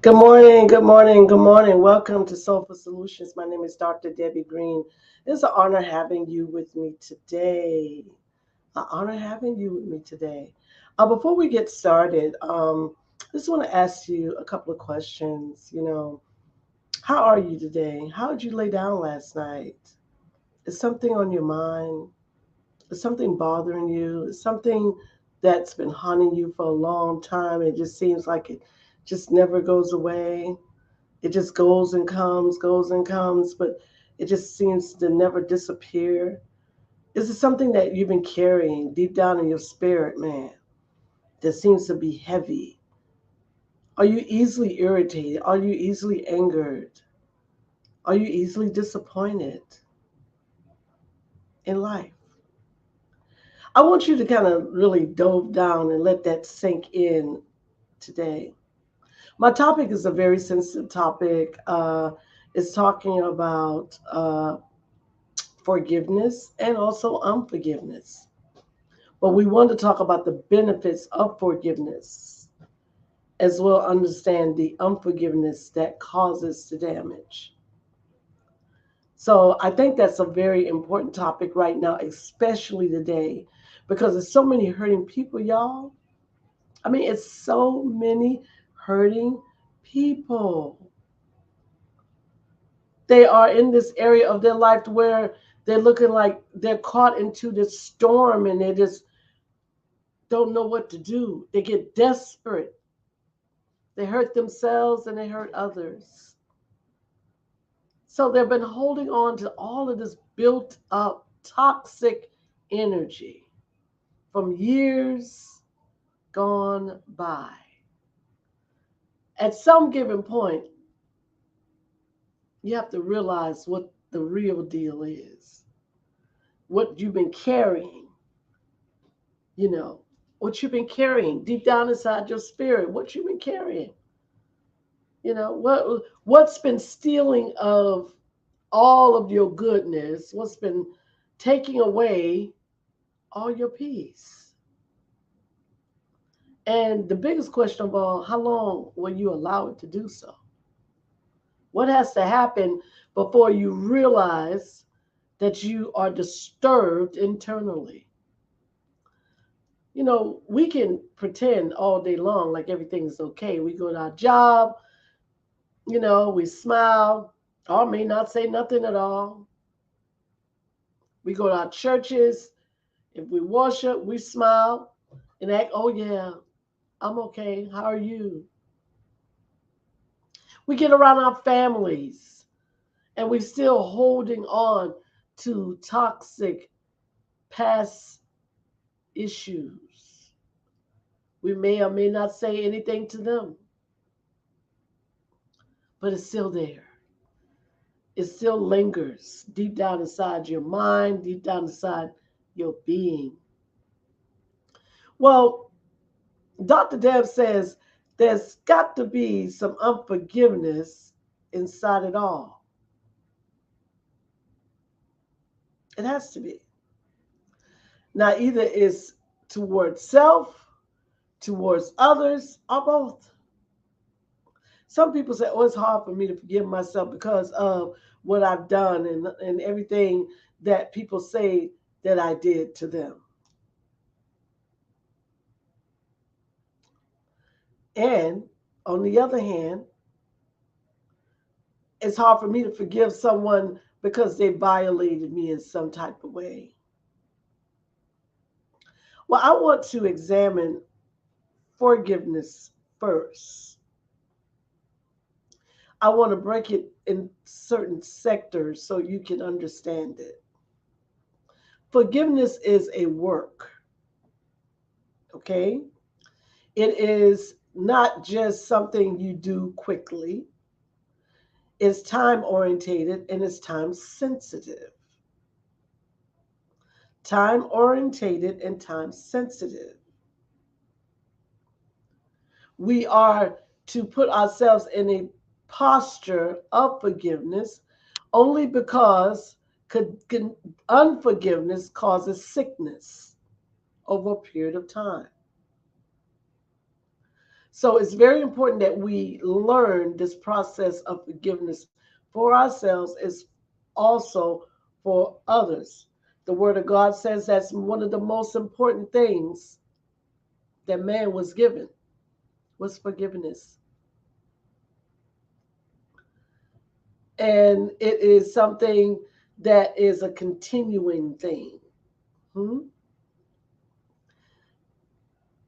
Good morning, good morning, good morning. Welcome to Soulful Solutions. My name is Dr. Debbie Green. It's an honor having you with me today. An honor having you with me today. Before we get started, I just want to ask you a couple of questions. How are you today? How did you lay down last night? Is something on your mind? Is something bothering you? Is something that's been haunting you for a long time? It just seems like it just never goes away. It just goes and comes, but it just seems to never disappear. Is it something that you've been carrying deep down in your spirit, man, that seems to be heavy? Are you easily irritated? Are you easily angered? Are you easily disappointed in life? I want you to kind of really dove down and let that sink in today. My topic is a very sensitive topic. It's talking about forgiveness and also unforgiveness. But we want to talk about the benefits of forgiveness as well understand the unforgiveness that causes the damage. So I think that's a very important topic right now, especially today, because there's so many hurting people, y'all. I mean, it's so many hurting people. They are in this area of their life where they're looking like they're caught into this storm and they just don't know what to do. They get desperate. They hurt themselves and they hurt others. So they've been holding on to all of this built up toxic energy from years gone by. At some given point, you have to realize what the real deal is, what you've been carrying, you know, what you've been carrying deep down inside your spirit, what you've been carrying. What's been stealing of all of your goodness, what's been taking away all your peace. And the biggest question of all, how long will you allow it to do so? What has to happen before you realize that you are disturbed internally? We can pretend all day long like everything's okay. We go to our job, we smile, or may not say nothing at all. We go to our churches. If we worship, we smile and act, oh, yeah, I'm okay. How are you? We get around our families and we're still holding on to toxic past issues. We may or may not say anything to them, but it's still there. It still lingers deep down inside your mind, deep down inside your being. Well, Dr. Deb says there's got to be some unforgiveness inside it all. It has to be. Now, either it's towards self, towards others, or both. Some people say, oh, it's hard for me to forgive myself because of what I've done and everything that people say that I did to them. And on the other hand, it's hard for me to forgive someone because they violated me in some type of way. Well, I want to examine forgiveness first. I want to break it in certain sectors so you can understand it. Forgiveness is a work, okay? It is not just something you do quickly. It's time orientated and it's time sensitive. Time orientated and time sensitive. We are to put ourselves in a posture of forgiveness only because unforgiveness causes sickness over a period of time. So it's very important that we learn this process of forgiveness for ourselves as also for others. The Word of God says that's one of the most important things that man was given was forgiveness. And it is something that is a continuing thing. Hmm?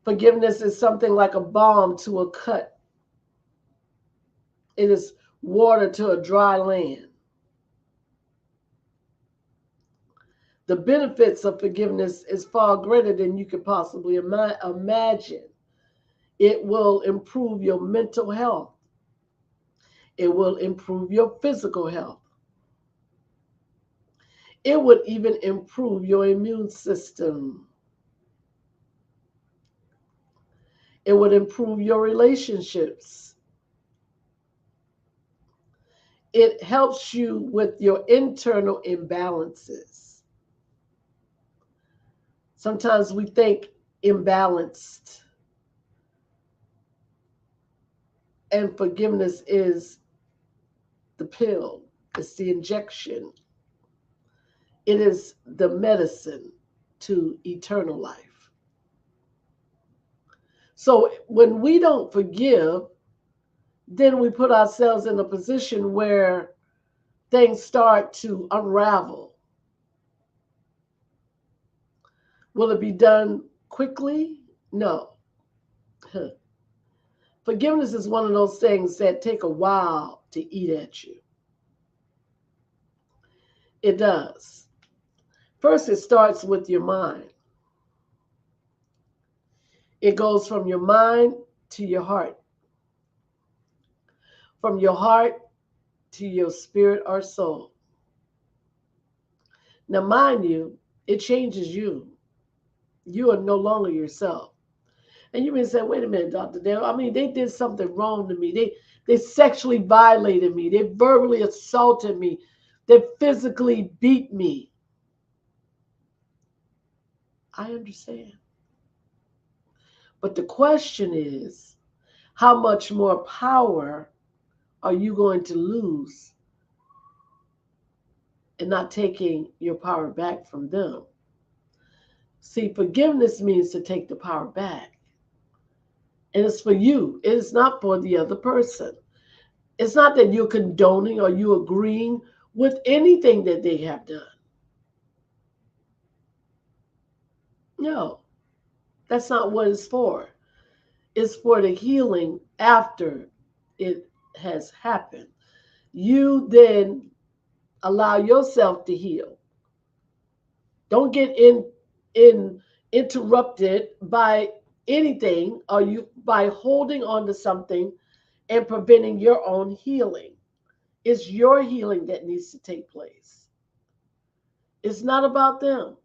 Forgiveness is something like a balm to a cut. It is water to a dry land. The benefits of forgiveness is far greater than you could possibly imagine. It will improve your mental health. It will improve your physical health. It would even improve your immune system. It would improve your relationships. It helps you with your internal imbalances. Sometimes we think imbalanced, and forgiveness is the pill, it's the injection, it is the medicine to eternal life. So when we don't forgive, then we put ourselves in a position where things start to unravel. Will it be done quickly? No. Forgiveness is one of those things that take a while to eat at you. It does. First, it starts with your mind. It goes from your mind to your heart, from your heart to your spirit or soul. Now, mind you, it changes you. You are no longer yourself. And you may say, wait a minute, Dr. Dale. I mean, they did something wrong to me. They sexually violated me. They verbally assaulted me. They physically beat me. I understand. But the question is, how much more power are you going to lose in not taking your power back from them? See, forgiveness means to take the power back. And it's for you. It is not for the other person. It's not that you're condoning or you agreeing with anything that they have done. No, that's not what it's for. It's for the healing after it has happened. You then allow yourself to heal. Don't get in interrupted by anything or you by holding on to something and preventing your own healing. It's your healing that needs to take place. It's not about them.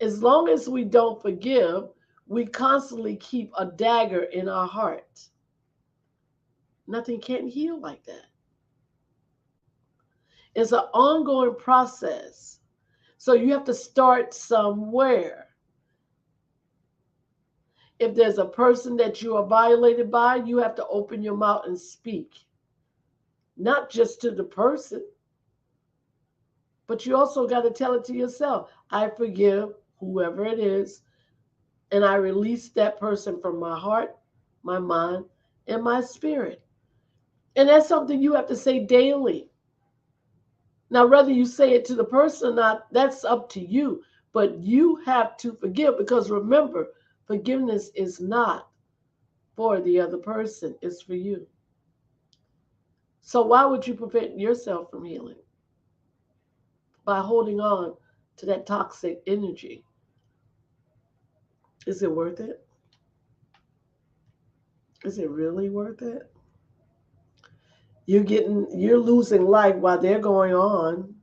As long as we don't forgive, we constantly keep a dagger in our heart. Nothing can heal like that. It's an ongoing process. So you have to start somewhere. If there's a person that you are violated by, you have to open your mouth and speak. Not just to the person, but you also got to tell it to yourself. I forgive whoever it is, and I release that person from my heart, my mind, and my spirit. And that's something you have to say daily. Now, whether you say it to the person or not, that's up to you. But you have to forgive because remember, forgiveness is not for the other person, it's for you. So, why would you prevent yourself from healing? By holding on to that toxic energy. Is it worth it? Is it really worth it? You're losing life while they're going on.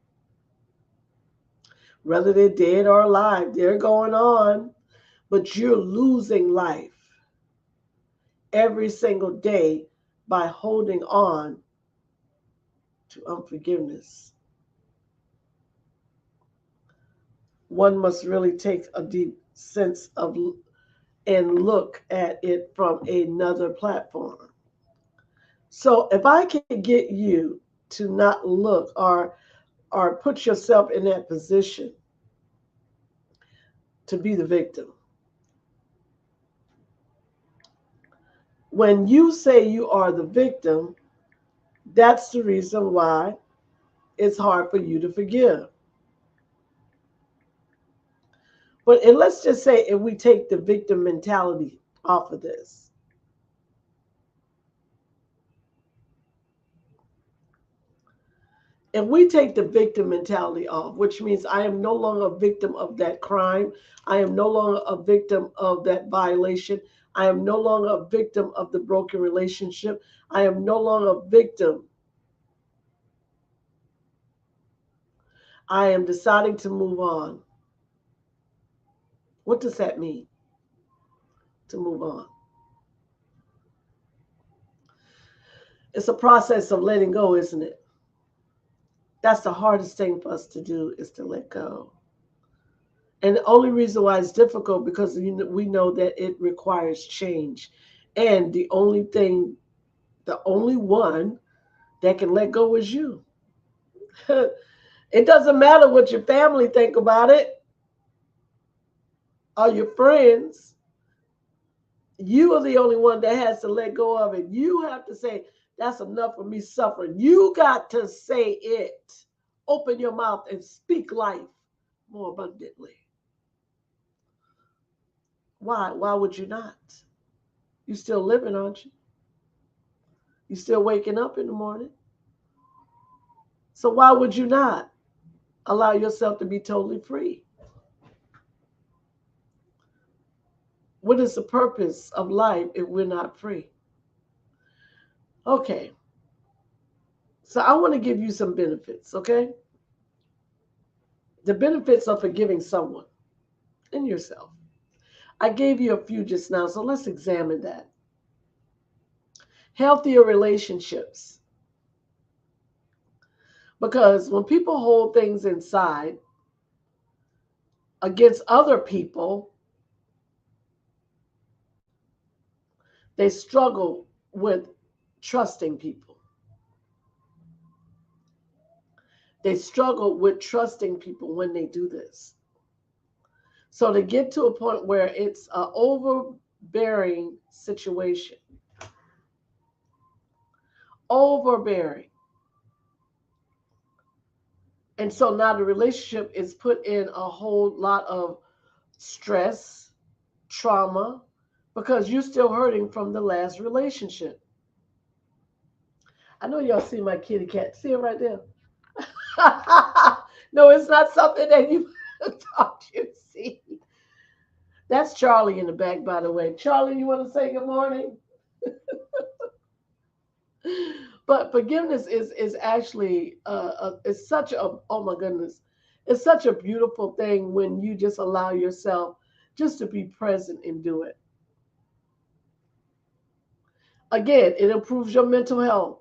Whether they're dead or alive, they're going on, but you're losing life every single day by holding on to unforgiveness. One must really take a deep sense of and look at it from another platform. So if I can get you to not look or put yourself in that position to be the victim, when you say you are the victim, that's the reason why it's hard for you to forgive. But and let's just say if we take the victim mentality off of this, if we take the victim mentality off, which means I am no longer a victim of that crime, I am no longer a victim of that violation, I am no longer a victim of the broken relationship, I am no longer a victim. I am deciding to move on. What does that mean, to move on? It's a process of letting go, isn't it? That's the hardest thing for us to do, is to let go. And the only reason why it's difficult because we know that it requires change. And the only one that can let go is you. It doesn't matter what your family think about it or your friends. You are the only one that has to let go of it. You have to say, that's enough of me suffering. You got to say it. Open your mouth and speak life more abundantly. Why? Why would you not? You still living, aren't you? You still waking up in the morning. So why would you not allow yourself to be totally free? What is the purpose of life if we're not free? Okay. So I want to give you some benefits, okay? The benefits of forgiving someone and yourself. I gave you a few just now, so let's examine that. Healthier relationships. Because when people hold things inside against other people, they struggle with trusting people. They struggle with trusting people when they do this. So to get to a point where it's an overbearing situation, overbearing. And so now the relationship is put in a whole lot of stress, trauma, because you're still hurting from the last relationship. I know y'all see my kitty cat. See it right there? No, it's not something that you thought you'd see. That's Charlie in the back, by the way. Charlie, you want to say good morning? But forgiveness is actually it's such a, oh my goodness, it's such a beautiful thing when you just allow yourself just to be present and do it. Again, it improves your mental health,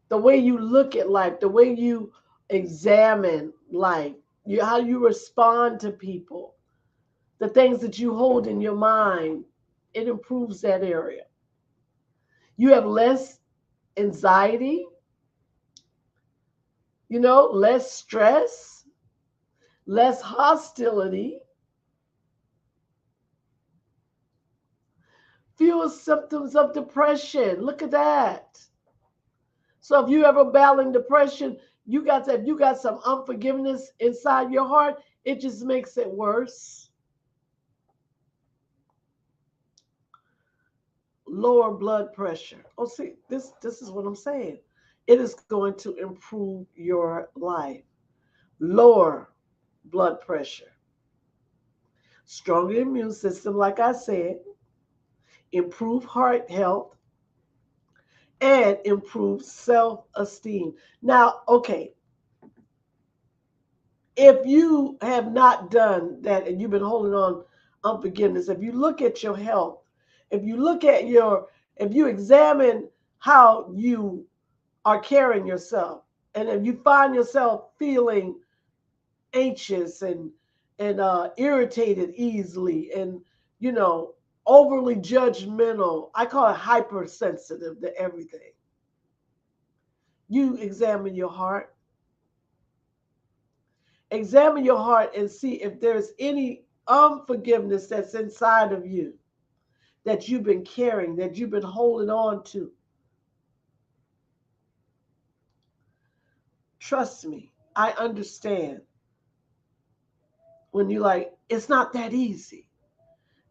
the way you look at life, the way you examine life, how you respond to people, the things that you hold in your mind. It improves that area. You have less anxiety, less stress, less hostility, fewer symptoms of depression. Look at that. So if you ever battling depression, if you got some unforgiveness inside your heart, it just makes it worse. Lower blood pressure. Oh, see, this is what I'm saying. It is going to improve your life. Lower blood pressure, stronger immune system, like I said, improve heart health, and improve self-esteem. Now, okay, if you have not done that and you've been holding on unforgiveness, if you look at your health, if you examine how you are carrying yourself, and if you find yourself feeling anxious and irritated easily, and you know, overly judgmental. I call it hypersensitive to everything. You examine your heart. Examine your heart and see if there's any unforgiveness that's inside of you that you've been carrying, that you've been holding on to. Trust me, I understand when you like, it's not that easy.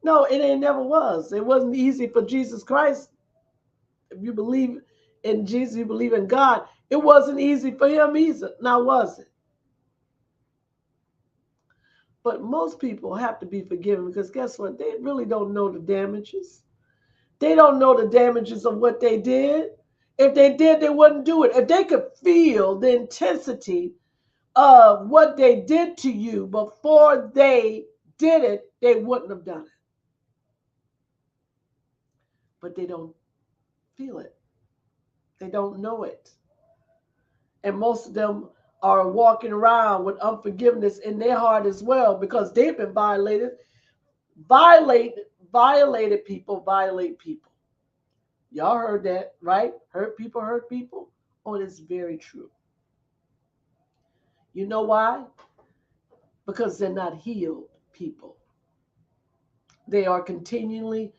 No, it ain't never was. It wasn't easy for Jesus Christ. If you believe in Jesus, you believe in God, it wasn't easy for him either. Now, was it? But most people have to be forgiven because guess what? They really don't know the damages. They don't know the damages of what they did. If they did, they wouldn't do it. If they could feel the intensity of what they did to you before they did it, they wouldn't have done it. But they don't feel it. They don't know it. And most of them are walking around with unforgiveness in their heart as well because they've been violated. Violated people violate people. Y'all heard that, right? Hurt people hurt people. Oh, it's very true. You know why? Because they're not healed people. They are continually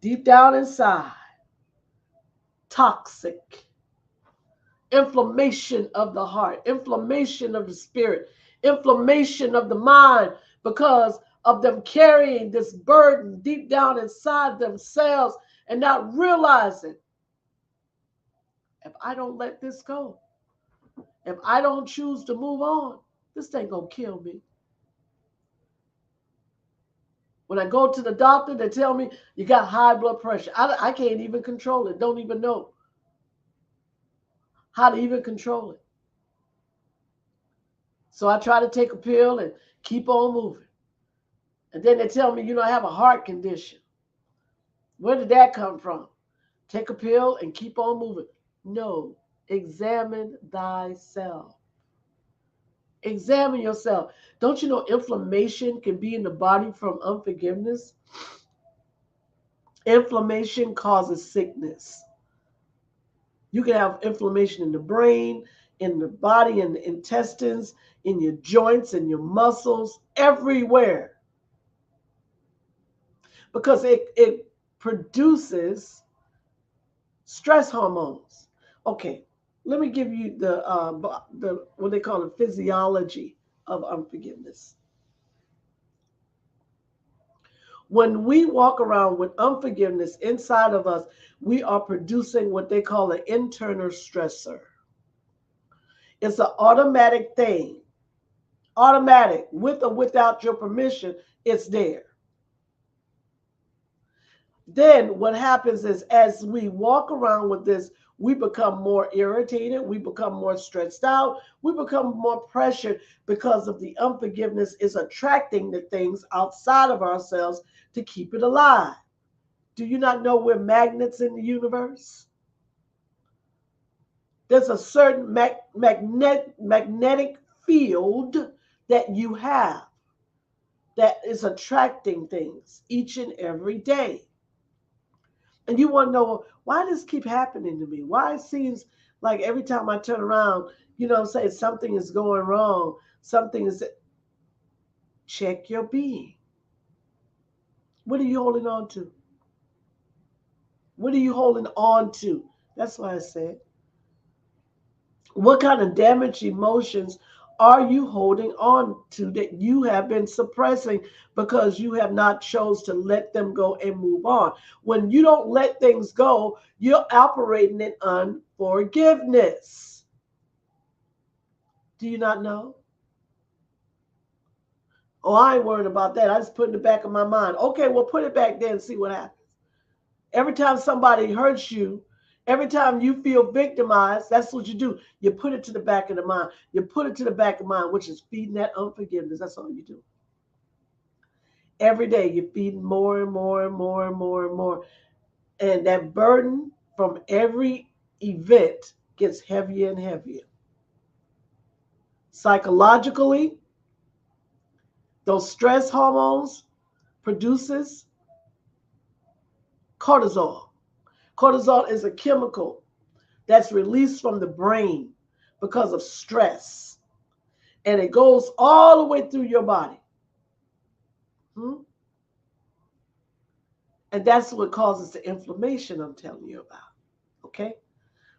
deep down inside toxic. Inflammation of the heart, inflammation of the spirit, inflammation of the mind because of them carrying this burden deep down inside themselves and not realizing if I don't let this go, if I don't choose to move on, this thing gonna kill me. When I go to the doctor, they tell me you got high blood pressure. I can't even control it. Don't even know how to even control it. So I try to take a pill and keep on moving. And then they tell me, I have a heart condition. Where did that come from? Take a pill and keep on moving. No, examine thyself. Examine yourself. Don't you know inflammation can be in the body from unforgiveness? Inflammation causes sickness. You can have inflammation in the brain, in the body, in the intestines, in your joints, in your muscles, everywhere. Because it produces stress hormones. Okay, let me give you the what they call the physiology of unforgiveness. When we walk around with unforgiveness inside of us, we are producing what they call an internal stressor. It's an automatic thing. Automatic, with or without your permission, it's there. Then what happens is as we walk around with this, we become more irritated, we become more stressed out, we become more pressured because of the unforgiveness is attracting the things outside of ourselves to keep it alive. Do you not know we're magnets in the universe? There's a certain magnetic field that you have that is attracting things each and every day. And you want to know, why does this keep happening to me? Why it seems like every time I turn around, say something is going wrong. Something is, check your being. What are you holding on to? What are you holding on to? That's why I said, what kind of damaged emotions are you holding on to that you have been suppressing because you have not chose to let them go and move on? When you don't let things go, you're operating in unforgiveness. Do you not know? Oh, I ain't worried about that. I just put it in the back of my mind. Okay, well, put it back there and see what happens. Every time somebody hurts you, every time you feel victimized, that's what you do. You put it to the back of the mind. You put it to the back of the mind, which is feeding that unforgiveness. That's all you do. Every day you're feeding more and more and more and more and more. And that burden from every event gets heavier and heavier. Psychologically, those stress hormones produces cortisol. Cortisol is a chemical that's released from the brain because of stress, and it goes all the way through your body. Hmm? And that's what causes the inflammation I'm telling you about. Okay?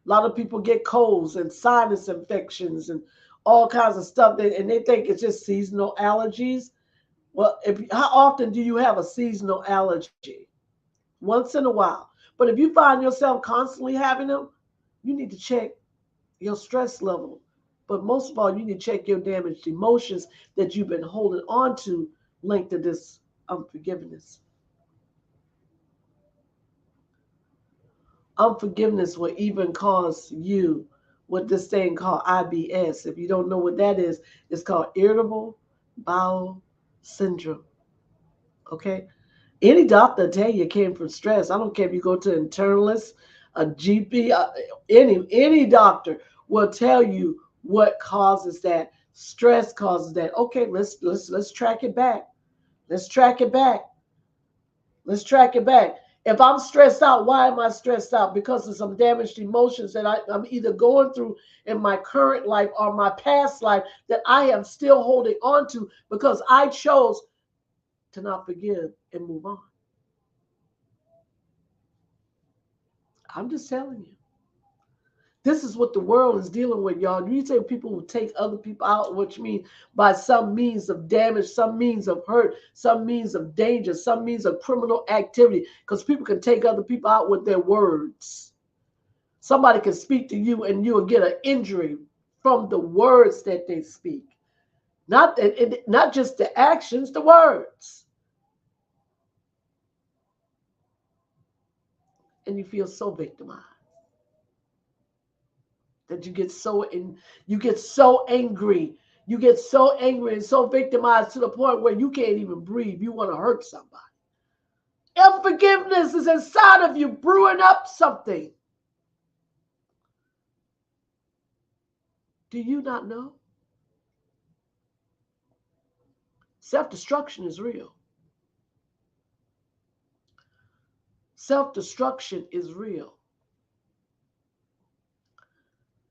A lot of people get colds and sinus infections and all kinds of stuff, and they think it's just seasonal allergies. Well, how often do you have a seasonal allergy? Once in a while. But if you find yourself constantly having them, you need to check your stress level. But most of all, you need to check your damaged emotions that you've been holding on to linked to this unforgiveness. Unforgiveness will even cause you what this thing called IBS. If you don't know what that is, it's called irritable bowel syndrome. Okay? Any doctor tell you it came from stress. I don't care if you go to an internalist, a GP, any doctor will tell you what causes that. Stress causes that. Okay, let's track it back. Let's track it back. Let's track it back. If I'm stressed out, why am I stressed out? Because of some damaged emotions that I'm either going through in my current life or my past life that I am still holding on to because I chose to not forgive and move on. I'm just telling you. This is what the world is dealing with, y'all. You say people will take other people out, which means by some means of damage, some means of hurt, some means of danger, some means of criminal activity, because people can take other people out with their words. Somebody can speak to you and you'll get an injury from the words that they speak. Not just the actions, the words. And you feel so victimized that you get so angry. You get so angry and so victimized to the point where you can't even breathe. You want to hurt somebody. Unforgiveness is inside of you, brewing up something. Do you not know? Self-destruction is real. Self-destruction is real.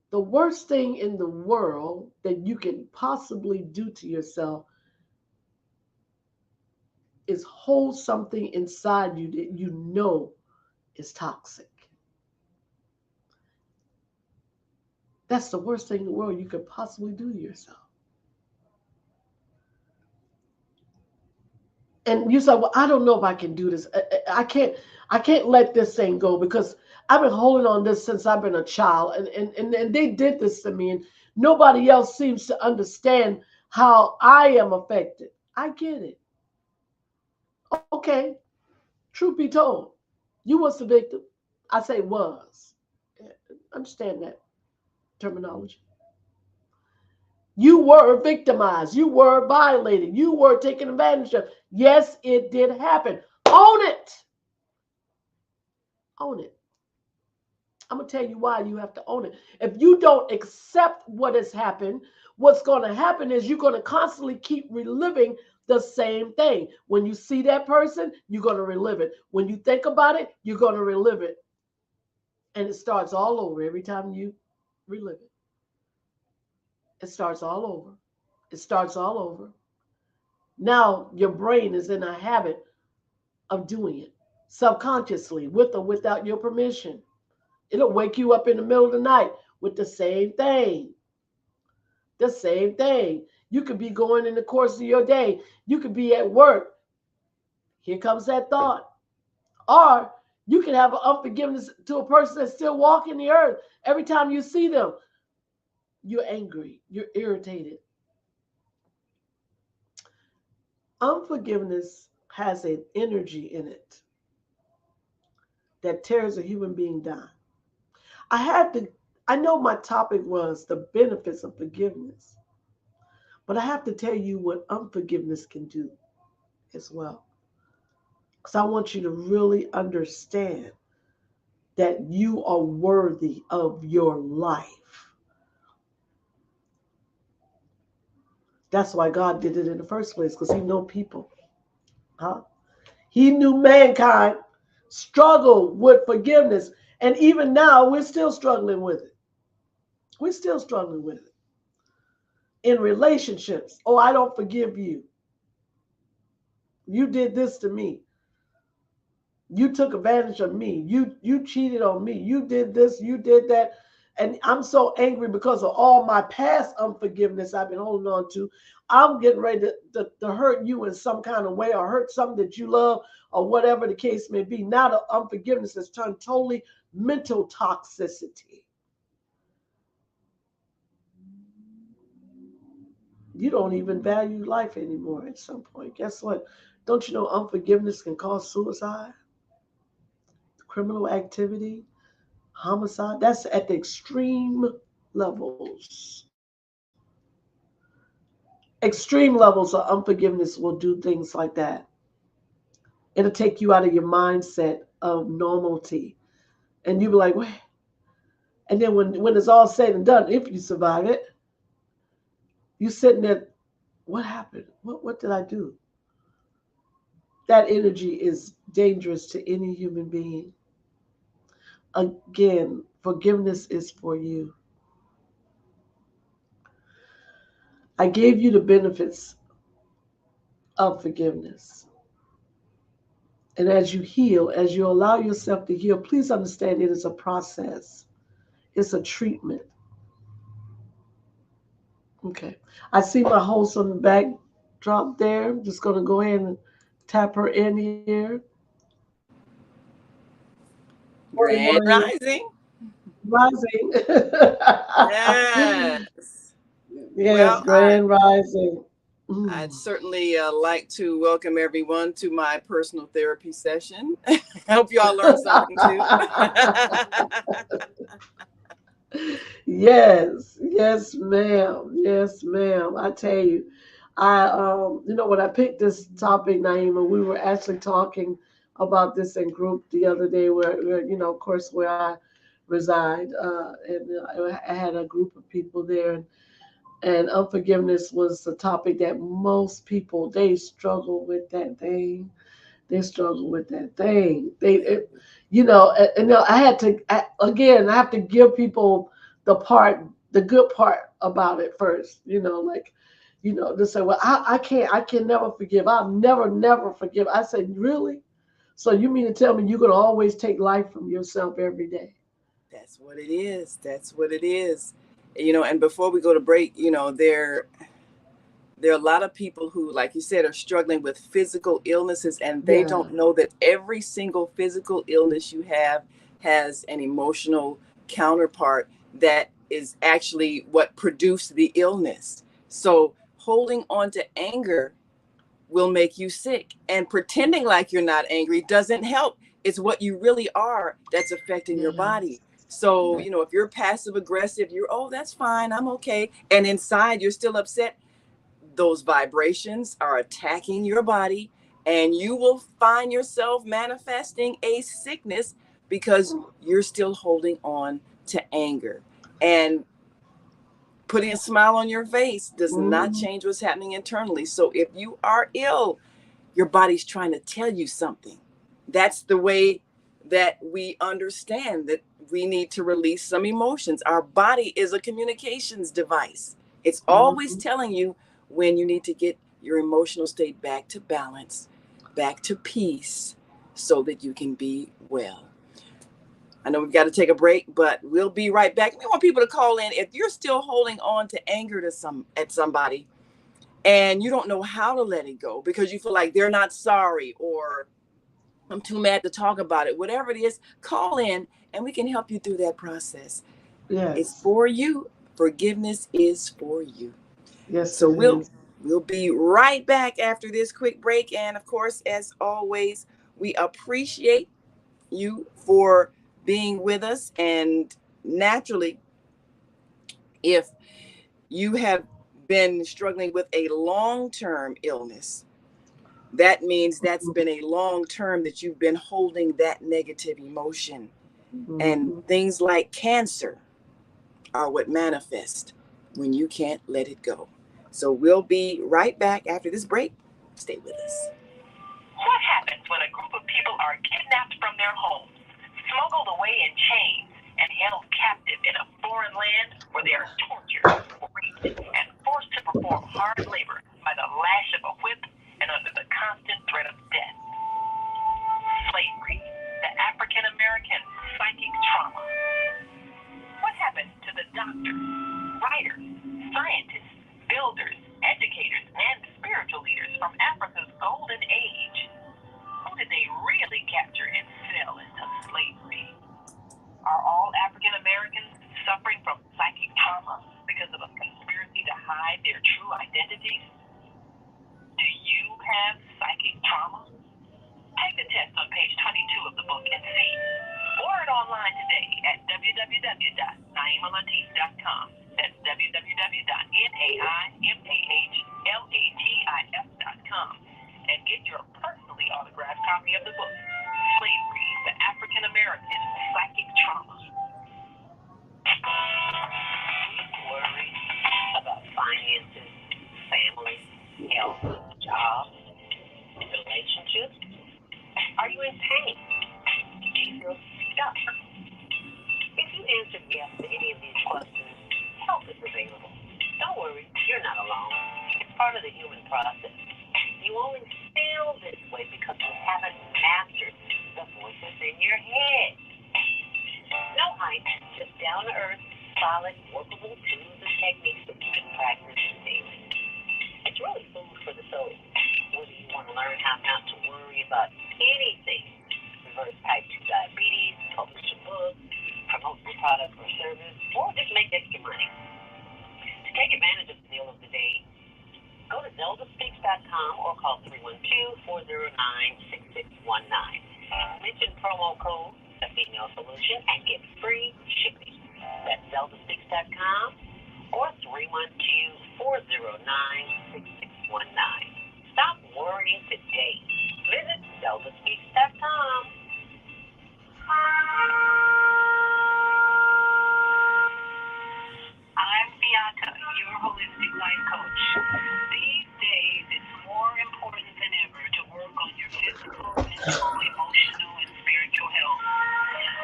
The worst thing in the world that you can possibly do to yourself is hold something inside you that you know is toxic. That's the worst thing in the world you could possibly do to yourself. And you say, well, I don't know if I can do this. I can't let this thing go because I've been holding on this since I've been a child. And they did this to me. And nobody else seems to understand how I am affected. I get it. Okay. Truth be told, you was the victim. I say was. Understand that terminology. You were victimized. You were violated. You were taken advantage of. Yes, it did happen. Own it. Own it. I'm going to tell you why you have to own it. If you don't accept what has happened, what's going to happen is you're going to constantly keep reliving the same thing. When you see that person, you're going to relive it. When you think about it, you're going to relive it. And it starts all over every time you relive it. It starts all over. It starts all over. Now your brain is in a habit of doing it subconsciously, with or without your permission. It'll wake you up in the middle of the night with the same thing. The same thing. You could be going in the course of your day. You could be at work. Here comes that thought. Or you can have an unforgiveness to a person that's still walking the earth. Every time you see them, you're angry. You're irritated. Unforgiveness has an energy in it that tears a human being down. I know my topic was the benefits of forgiveness, but I have to tell you what unforgiveness can do as well. Because I want you to really understand that you are worthy of your life. That's why God did it in the first place, because he knows people. Huh? He knew mankind struggled with forgiveness. And even now, we're still struggling with it. We're still struggling with it. In relationships, oh, I don't forgive you. You did this to me. You took advantage of me. You cheated on me. You did this, you did that. And I'm so angry because of all my past unforgiveness I've been holding on to. I'm getting ready to hurt you in some kind of way or hurt something that you love or whatever the case may be. Now the unforgiveness has turned totally mental toxicity. You don't even value life anymore at some point. Guess what? Don't you know unforgiveness can cause suicide, criminal activity, homicide? That's at the extreme levels. Extreme levels of unforgiveness will do things like that. It'll take you out of your mindset of normality. And you'll be like, wait. And then when it's all said and done, if you survive it, you sitting there, what happened? What did I do? That energy is dangerous to any human being. Again, forgiveness is for you. I gave you the benefits of forgiveness. And as you heal, as you allow yourself to heal, please understand it is a process. It's a treatment. Okay. I see my host on the back drop there. I'm just going to go ahead and tap her in here. Morning, Grand morning, Rising. rising. Yes. Yes, Well, I grand rising. I'd Mm. certainly like to welcome everyone to my personal therapy session. I hope you all learned something too. Yes, yes, ma'am. Yes, ma'am. I tell you, when I picked this topic, Naima, we were actually talking about this in group the other day, where of course, where I reside, and I had a group of people there, and unforgiveness was the topic that most people they struggle with that thing. They struggle with that thing. I had to again. I have to give people the good part about it first. To say, well, I can't, I can never forgive. I'll never forgive. I said, really? So you mean to tell me you're gonna always take life from yourself every day? That's what it is. That's what it is. And before we go to break, there are a lot of people who, like you said, are struggling with physical illnesses, and they Yeah, don't know that every single physical illness you have has an emotional counterpart that is actually what produced the illness. So holding on to anger will make you sick, and pretending like you're not angry doesn't help. It's what you really are that's affecting your body. yes, So, yeah. if you're passive aggressive, you're, oh, that's fine, I'm okay. And inside you're still upset, those vibrations are attacking your body, and you will find yourself manifesting a sickness because you're still holding on to anger. And putting a smile on your face does not Mhm. change what's happening internally. So if you are ill, your body's trying to tell you something. That's the way that we understand that we need to release some emotions. Our body is a communications device. It's always Mhm. telling you when you need to get your emotional state back to balance, back to peace, so that you can be well. I know we've got to take a break, but we'll be right back. We want people to call in. If you're still holding on to anger at somebody, and you don't know how to let it go because you feel like they're not sorry, or I'm too mad to talk about it, whatever it is, call in and we can help you through that process. It's Yes, for you. Forgiveness is for you. yes, So it we'll is. we'll be right back after this quick break, and of course, as always, we appreciate you for being with us. And naturally, if you have been struggling with a long-term illness, that means that's been a long term that you've been holding that negative emotion. And Mhm. things like cancer are what manifest when you can't let it go. So we'll be right back after this break. Stay with us. What happens when a group of people are kidnapped from their homes, smuggled away in chains, and held captive in a foreign land where they are tortured, raped, and forced to perform hard labor by the lash of a whip and under the constant threat of death? Slavery, the African American psychic trauma. What happened to the doctors, writers, scientists, builders, educators, and spiritual leaders from Africa's golden age? Who did they really capture and sell into slavery? Are all African Americans suffering from psychic trauma because of a conspiracy to hide their true identities? Do you have psychic trauma? Take the test on page 22 of the book and see. Order it online today at www.naimalatif.com. That's www.naimalatif.com. And get your personally autographed copy of the book, Slavery, the African American Psychic Trauma. Worry about finances, family, health, jobs, relationships? Are you in pain? Do you feel stuck? If you answered yes to any of these questions, help is available. Don't worry, you're not alone. It's part of the human process. You only feel this way because you haven't mastered the voices in your head. No hype, just down-to-earth, solid, workable tools and techniques that you can practice daily. It's really food for the soul. Whether you want to learn how not to worry about anything, reverse type 2 diabetes, publish a book, promote your product or service, or just make extra money. To take advantage of the deal of the day, go to zeldaspeaks.com or call 312-409-6619. Mention promo code The Female Solution and get free shipping. That's zeldaspeaks.com or 312-409-6619. Stop worrying today. Visit zeldaspeaks.com. I'm Beata, your holistic life coach. These days, it's more important than ever to work on your physical, mental, emotional, and spiritual health.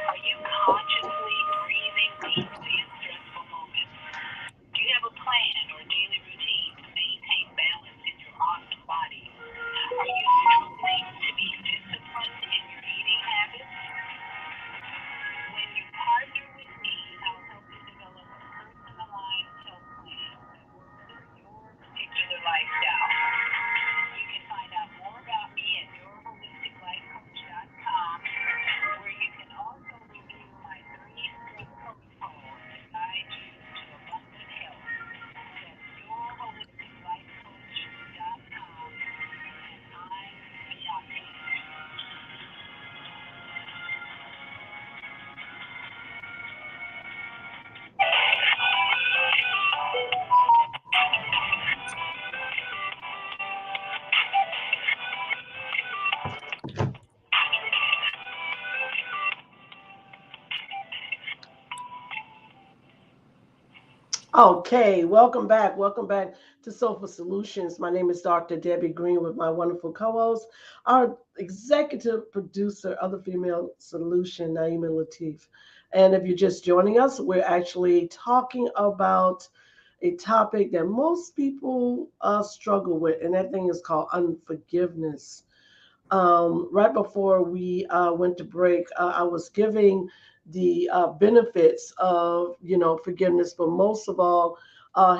Are you consciously breathing deeply in stressful moments? Do you have a plan or daily routine to maintain balance in your awesome body? Are you struggling to be disciplined in your eating habits? When you partner with me, I'll help you develop a personalized health plan that works for your particular lifestyle. You can find out more about me at yourholisticlifecoach.com, where you can also review my 3-step protocol to guide you to abundant health. That's yourholisticlifecoach.com, and I'm Beata. Okay, welcome back. Welcome back to Soulful Solutions. My name is Dr. Debbie Green with my wonderful co-host, our executive producer of the Female Solution, Naima Latif. And if you're just joining us, we're actually talking about a topic that most people struggle with, and that thing is called unforgiveness. Right before we went to break, I was giving the benefits of forgiveness, but most of all,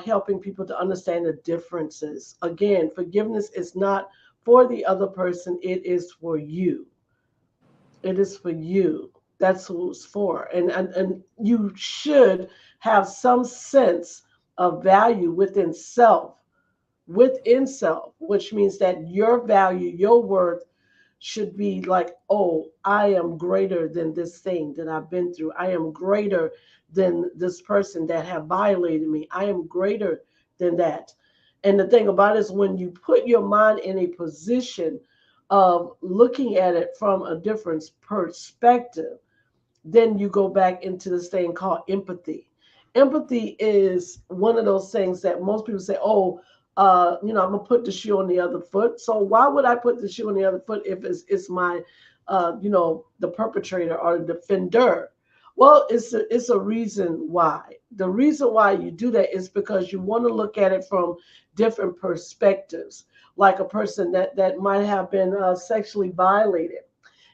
helping people to understand the differences. Again, forgiveness is not for the other person; it is for you. It is for you. That's who it's for, and you should have some sense of value within self, which means that your value, your worth should be like, oh, I am greater than this thing that I've been through. I am greater than this person that have violated me. I am greater than that. And the thing about it is when you put your mind in a position of looking at it from a different perspective, then you go back into this thing called empathy. Empathy is one of those things that most people say, oh, I'm gonna put the shoe on the other foot. So why would I put the shoe on the other foot if it's my, the perpetrator or the defender? Well, it's a reason why. The reason why you do that is because you want to look at it from different perspectives. Like a person that might have been sexually violated.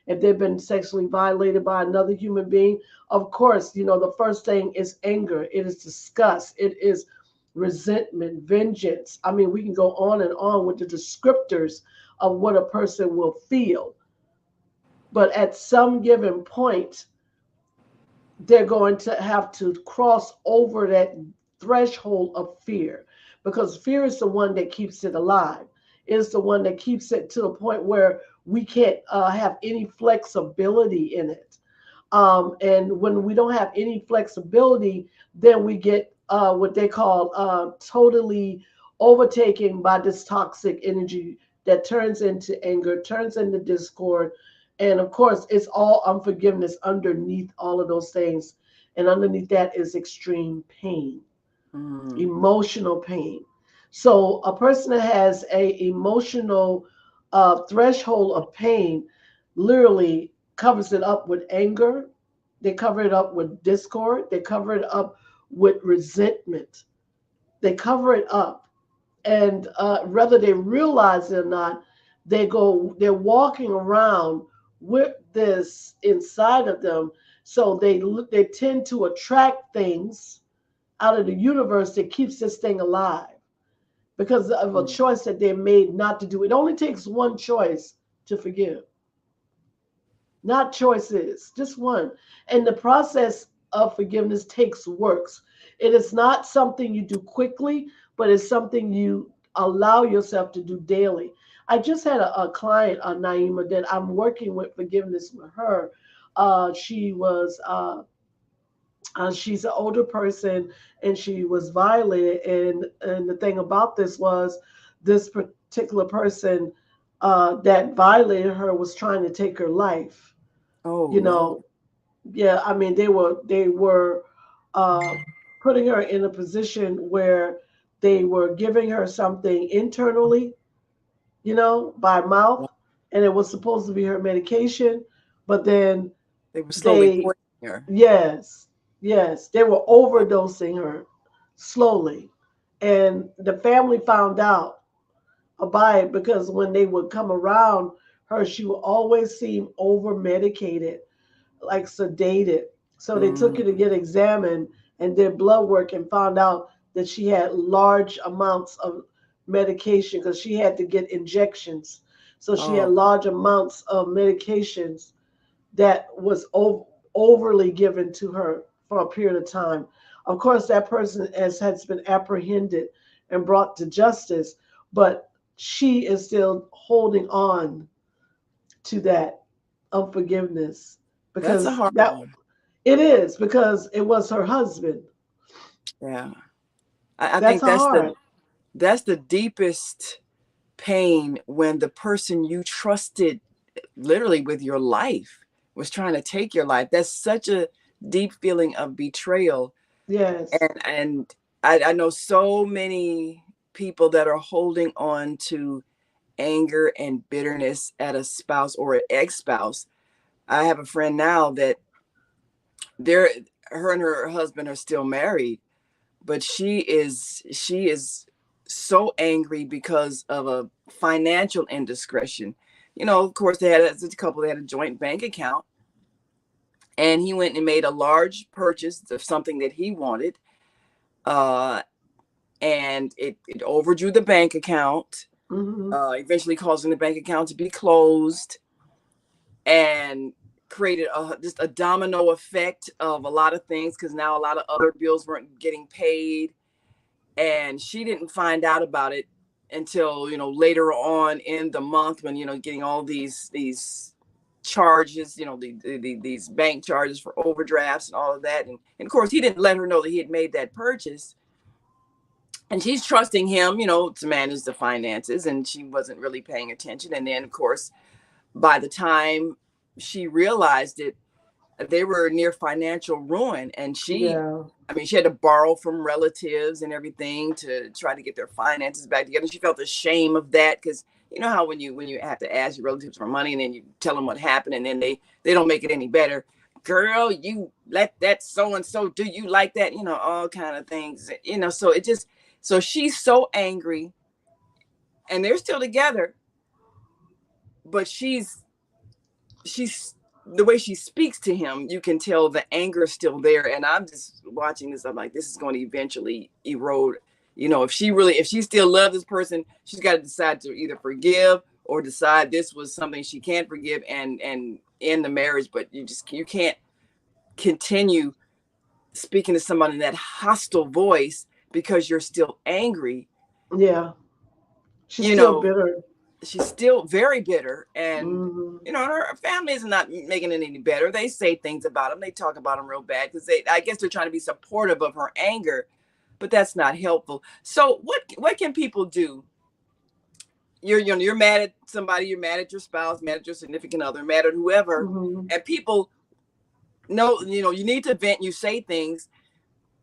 If they've been sexually violated by another human being, of course, the first thing is anger. It is disgust. It is resentment, vengeance. I mean, we can go on and on with the descriptors of what a person will feel. But at some given point, they're going to have to cross over that threshold of fear, because fear is the one that keeps it alive. It's the one that keeps it to the point where we can't have any flexibility in it. And when we don't have any flexibility, then we get what they call totally overtaken by this toxic energy that turns into anger, turns into discord. And of course, it's all unforgiveness underneath all of those things. And underneath that is extreme pain, Mm. emotional pain. So a person that has a emotional threshold of pain literally covers it up with anger. They cover it up with discord. They cover it up with resentment. They cover it up, and whether they realize it or not, they're walking around with this inside of them. So they tend to attract things out of the universe that keeps this thing alive because of a Mm. choice that they made not to do. It only takes one choice to forgive, not choices, just one. And the process of forgiveness takes works. It is not something you do quickly, but it's something you allow yourself to do daily. I just had a client, Naima, that I'm working with forgiveness with her. She was she's an older person, and she was violated. And the thing about this was, this particular person that violated her was trying to take her life. Oh You no. know, yeah. I mean, they were uh, putting her in a position where they were giving her something internally, by mouth, Wow. and it was supposed to be her medication, but then They were slowly they, poisoning her. yes, yes, they were overdosing her slowly. And the family found out about it because when they would come around her, she would always seem over medicated, like sedated. So they took Mm. her to get examined and did blood work and found out that she had large amounts of medication because she had to get injections. So she had Oh, large amounts of medications that was overly given to her for a period of time. Of course, that person has been apprehended and brought to justice, but she is still holding on to that unforgiveness that's a because hard that one. it is because it was her husband. Yeah. I That's think hard. that's the deepest pain when the person you trusted literally with your life was trying to take your life. That's such a deep feeling of betrayal. Yes. And I know so many people that are holding on to anger and bitterness at a spouse or an ex-spouse. I have a friend now that they're her and her husband are still married, but she is so angry because of a financial indiscretion. Of course, they had as a couple, they had a joint bank account, and he went and made a large purchase of something that he wanted, uh, and it overdrew the bank account, Hmm. eventually causing the bank account to be closed, and created just a domino effect of a lot of things because now a lot of other bills weren't getting paid, and she didn't find out about it until later on in the month when getting all these charges, these bank charges for overdrafts and all of that, and of course he didn't let her know that he had made that purchase, and she's trusting him, to manage the finances, and she wasn't really paying attention. And then of course by the time she realized it, they were near financial ruin, and she Yeah. I mean, she had to borrow from relatives and everything to try to get their finances back together. She felt the shame of that because you know how when you have to ask your relatives for money and then you tell them what happened and then they don't make it any better. Girl, you let that so and so do you like that? You know, all kind of things. You know, so it just so she's so angry, and they're still together, but she's the way she speaks to him, you can tell the anger is still there. And I'm just watching this. I'm like, this is going to eventually erode. You know, if she still loves this person, she's got to decide to either forgive or decide this was something she can't forgive and end the marriage. But you can't continue speaking to someone in that hostile voice because you're still angry. Yeah, she's You still know, bitter. she's still very bitter, and Hmm. you know her family is not making it any better. They say things about him, they talk about him real bad because they, I guess they're trying to be supportive of her anger, but that's not helpful. So what can people do? You're mad at somebody, you're mad at your spouse, mad at your significant other, mad at whoever, Hmm. and people know, you know, you need to vent, you say things.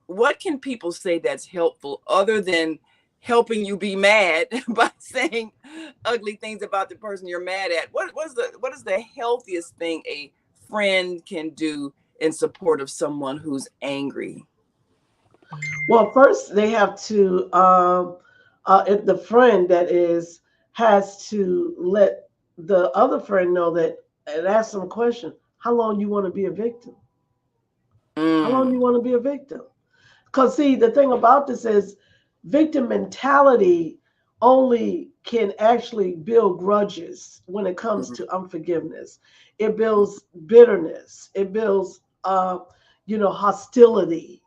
What can people say that's helpful other than helping you be mad by saying ugly things about the person you're mad at? What is the healthiest thing a friend can do in support of someone who's angry? Well, first they have to, if the friend that is has to let the other friend know that and ask them a question: How long you want to be a victim? How long Mm, you want to be a victim? Because see, the thing about this is victim mentality only can actually build grudges when it comes mm, to unforgiveness. It builds bitterness. It builds, hostility,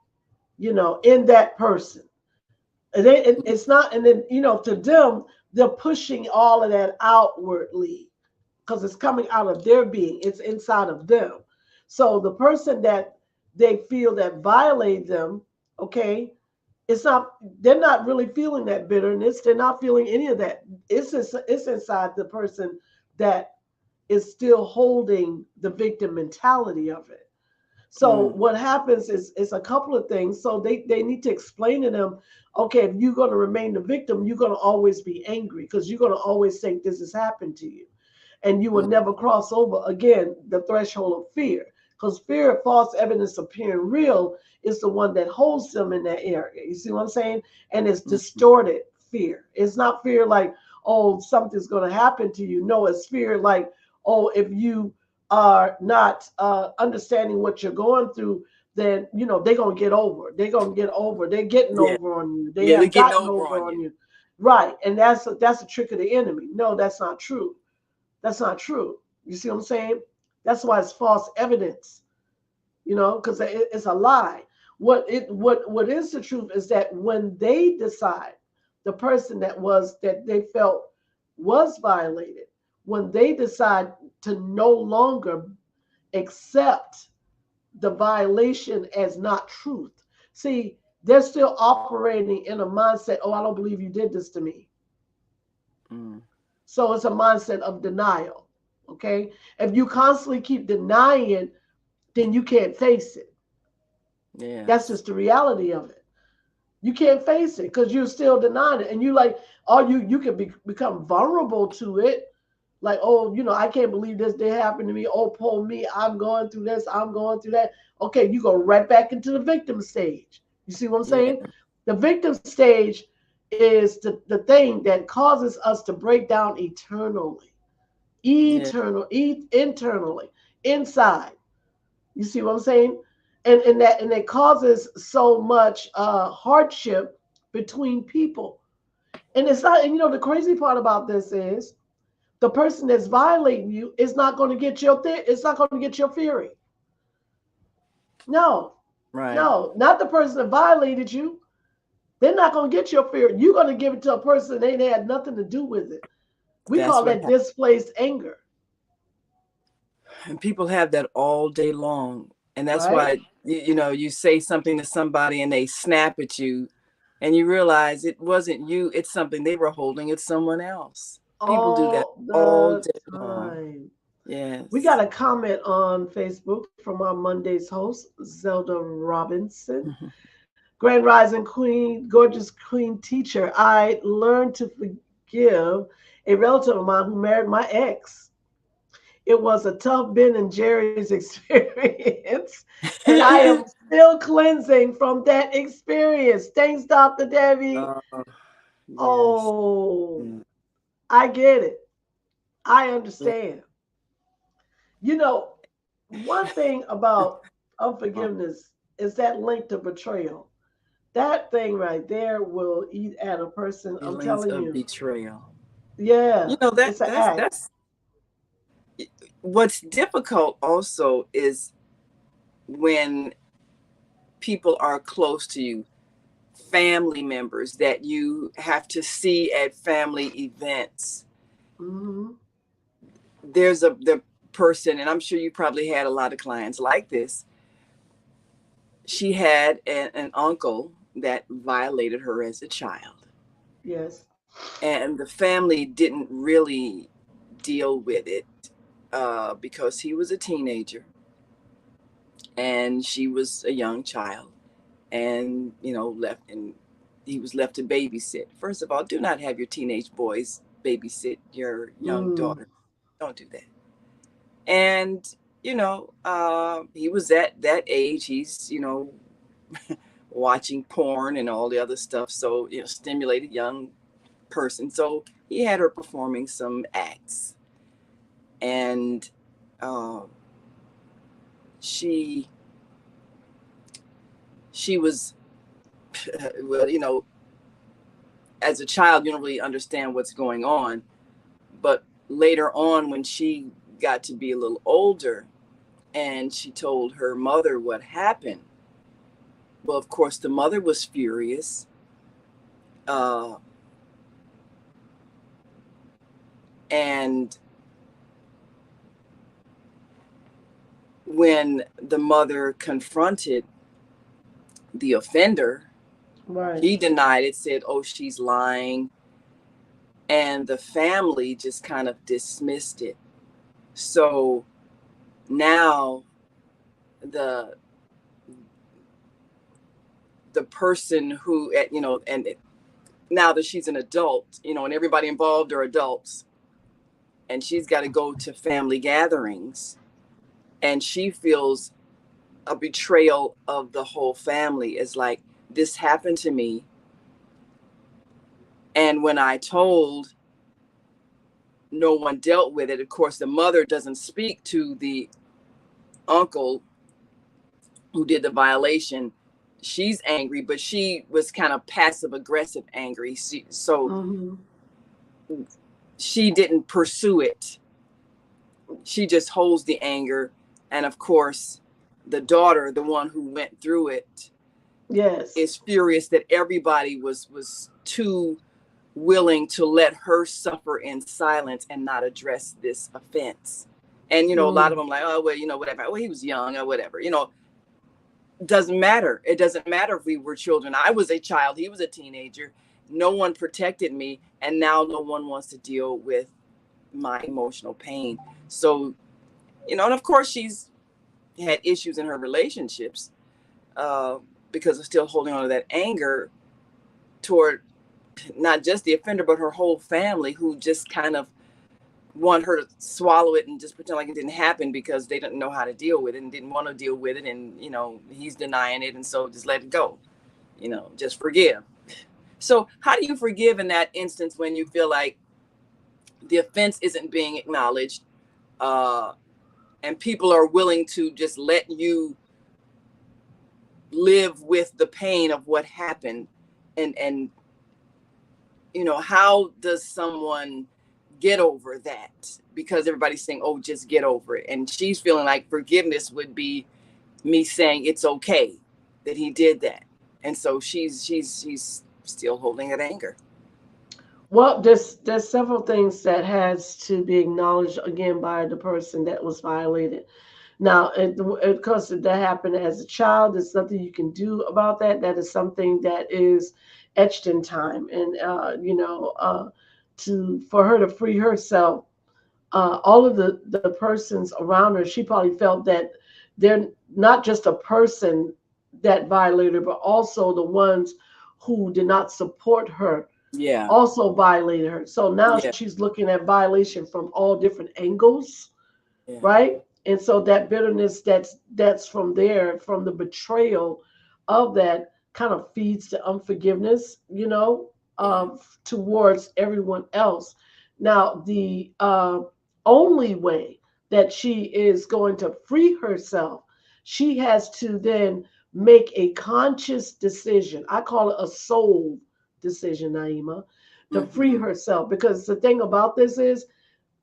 in that person. It's not, and then, to them, they're pushing all of that outwardly because it's coming out of their being. It's inside of them. So the person that they feel that violate them, okay, it's not, they're not really feeling that bitterness. They're not feeling any of that. It's inside the person that is still holding the victim mentality of it. So mm, what happens is a couple of things. So they need to explain to them, okay, if you're going to remain the victim, you're going to always be angry because you're going to always think this has happened to you, and you will mm, never cross over again the threshold of fear, because fear of false evidence appearing real is the one that holds them in that area. You see what I'm saying? And it's mm. distorted fear. It's not fear like, oh, something's going to happen to you. No, it's fear like, oh, if you are not understanding what you're going through, then they're gonna get over. They're gonna get over. They're getting Yeah, over on you. They yeah, they're have getting gotten over over on on you. you, right? And that's a trick of the enemy. No, that's not true. That's not true. You see what I'm saying? That's why it's false evidence. Because it's a lie. What is the truth is that when they decide, the person that they felt was violated, when they decide to no longer accept the violation as not truth. See, they're still operating in a mindset, oh, I don't believe you did this to me. Mm, So it's a mindset of denial. Okay. If you constantly keep denying it, then you can't face it. That's yes. just the reality of it. You can't face it because you're still denying it. And you like, or you can become vulnerable to it. Like, oh, I can't believe this did happen to me. Oh, poor me. I'm going through this. I'm going through that. Okay, you go right back into the victim stage. You see what I'm Yeah, saying? The victim stage is the thing that causes us to break down eternally, yeah, internally, inside. You see what I'm saying? And it causes so much hardship between people. And it's not. And the crazy part about this is the person that's violating you is not going to get it's not going to get your fury. No, right. no, not the person that violated you. They're not going to get your fury. You're going to give it to a person they had nothing to do with it. We That's call what that displaced anger, and people have that all day long, and that's right? why you know you say something to somebody and they snap at you and you realize it wasn't you, it's something they were holding, it's someone else. People do that All all the day long. time. We got Yes. a comment on Facebook from our Monday's host, Zelda Robinson. Grand Rising Queen, gorgeous Queen teacher. I learned to forgive a relative of mine who married my ex. It was a tough Ben and Jerry's experience, and I am still cleansing from that experience. Thanks, Dr. Debbie. Oh, yes. Oh, Mm. I get it. I Yeah. understand. You know, one thing about Oh, unforgiveness is that link to betrayal. That thing right there will eat at a person. I'm feelings telling of you. betrayal. Yeah, You know that it's an act. that's what's difficult also is when people are close to you, family members that you have to see at family events. Hmm. There's the person, and I'm sure you probably had a lot of clients like this. She had an uncle that violated her as a child, Yes. and the family didn't really deal with it because he was a teenager and she was a young child, and left, and he was left to babysit. First of all, do not have your teenage boys babysit your young Mm. daughter. Don't do that. And he was at that age. He's watching porn and all the other stuff. So stimulated young person. So he had her performing some acts, and uh, she she was well, as a child you don't really understand what's going on, but later on when she got to be a little older and she told her mother what happened, well, of course the mother was furious. uh, and when the mother confronted the offender, Right. he denied it, said, oh, she's lying, and the family just kind of dismissed it. So now the the person who and now that she's an adult, and everybody involved are adults, and she's got to go to family gatherings, and she feels a betrayal of the whole family. Is like, this happened to me, and when I told, no one dealt with it. Of course the mother doesn't speak to the uncle who did the violation. She's angry, but she was kind of passive aggressive angry. So Hmm. she didn't pursue it. She just holds the anger. And of course, the daughter, the one who went through it, Yes. is furious that everybody was too willing to let her suffer in silence and not address this offense. And a lot of Mm. them like, oh well, whatever. Well, he was young or whatever. Doesn't matter. It doesn't matter if we were children. I was a child. He was a teenager. No one protected me, and now no one wants to deal with my emotional pain. So, and of course, she's had issues in her relationships uh, because of still holding on to that anger toward not just the offender, but her whole family, who just kind of want her to swallow it and just pretend like it didn't happen because they didn't know how to deal with it and didn't want to deal with it. And, he's denying it. And so just let it go, just forgive. So, how do you forgive in that instance when you feel like the offense isn't being acknowledged, uh, and people are willing to just let you live with the pain of what happened? And how does someone get over that? Because everybody's saying, oh, just get over it. And she's feeling like forgiveness would be me saying it's okay that he did that. And so she's still holding that anger. Well, there's several things that has to be acknowledged again by the person that was violated. Now, of course, that happened as a child. There's nothing you can do about that. That is something that is etched in time, and to for her to free herself all of the persons around her, she probably felt that they're not just a person that violated her, but also the ones who did not support her Yeah. also violated her. So now Yeah. she's looking at violation from all different angles, Yeah. right? And so that bitterness that's from there, from the betrayal of that, kind of feeds the unforgiveness, Yeah. towards everyone else. Now, the only way that she is going to free herself, she has to then make a conscious decision. I call it a soul decision, Naima, to free Mm-hmm. herself. Because the thing about this is,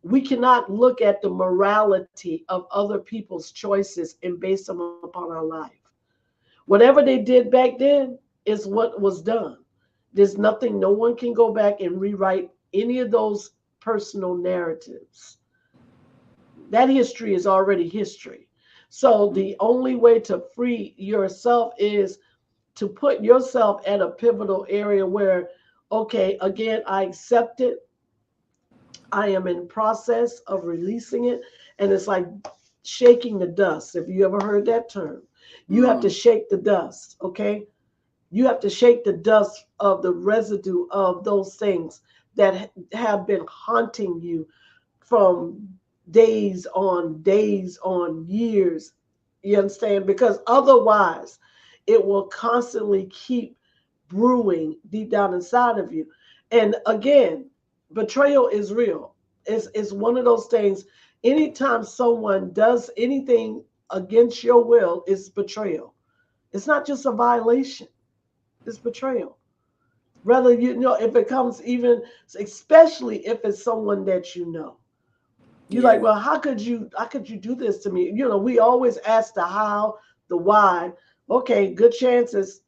we cannot look at the morality of other people's choices and base them upon our life. Whatever they did back then is what was done. There's nothing, no one can go back and rewrite any of those personal narratives. That history is already history. So the only way to free yourself is to put yourself at a pivotal area where, okay, again, I accept it. I am in process of releasing it. And it's like shaking the dust. If you ever heard that term, you have to Mm. shake the dust. Okay. You have to shake the dust of the residue of those things that have been haunting you from days on years. You understand? Because otherwise, it will constantly keep brewing deep down inside of you. And again, betrayal is real. It's one of those things. Anytime someone does anything against your will, it's betrayal. It's not just a violation, it's betrayal. Rather, if it comes even, especially if it's someone that you know. You're like, Yeah. well, how could you do this to me? We always ask the how, the why. Okay, good chances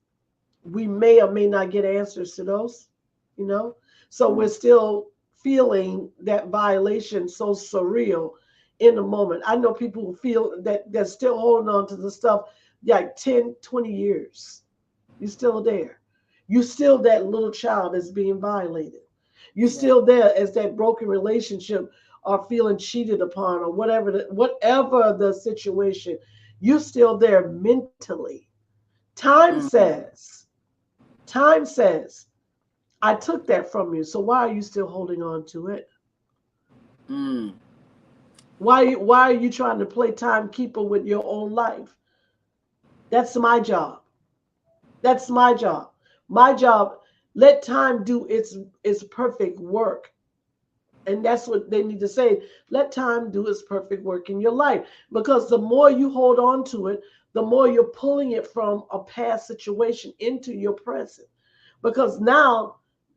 we may or may not get answers to those, you know? So we're Mm. still feeling that violation so surreal in the moment. I know people who feel that they're still holding on to the stuff like 10, 20 years. You're still there. You're still that little child that's being violated. You're Yeah. still there as that broken relationship or feeling cheated upon or whatever the situation. You're still there mentally. Time Mm. says, time says, I took that from you. So why are you still holding on to it? Mm. Why are you trying to play timekeeper with your own life? That's my job. That's my job. My job, let time do its perfect work. And that's what they need to say. Let time do its perfect work in your life. Because the more you hold on to it, the more you're pulling it from a past situation into your present. Because now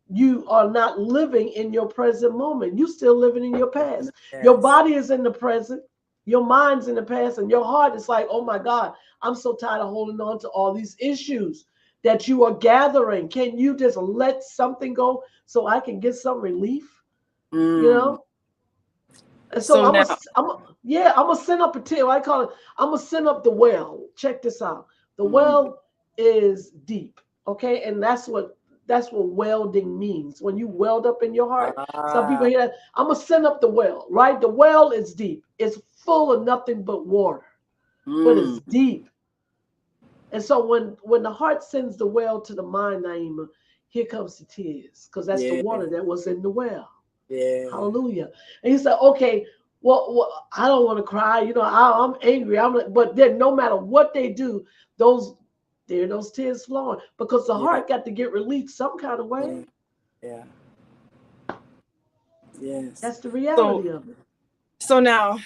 you are not living in your present moment. You're still living in your past. Your Yes. body is in the present, your mind's in the past, and your heart is like, oh my God, I'm so tired of holding on to all these issues that you are gathering. Can you just let something go so I can get some relief? You Mm. know? And so So now, yeah, I'm gonna send up a tail. I call it. I'm gonna send up the well. Check this out. The mm, well is deep, okay, and that's what welding means. When you weld up in your heart, some people ah, hear that. I'm gonna send up the well, right? The well is deep. It's full of nothing but water, but it's mm, deep. And so when the heart sends the well to the mind, Naima, here comes the tears, because that's the yeah, water that was in the well. yeah, Hallelujah. And he said, okay, well, I don't want to cry. I'm angry. I'm like, but then no matter what they do, those those tears flowing because the yeah, heart got to get released some kind of way. yeah, yeah, yes. That's the So, reality of it. so now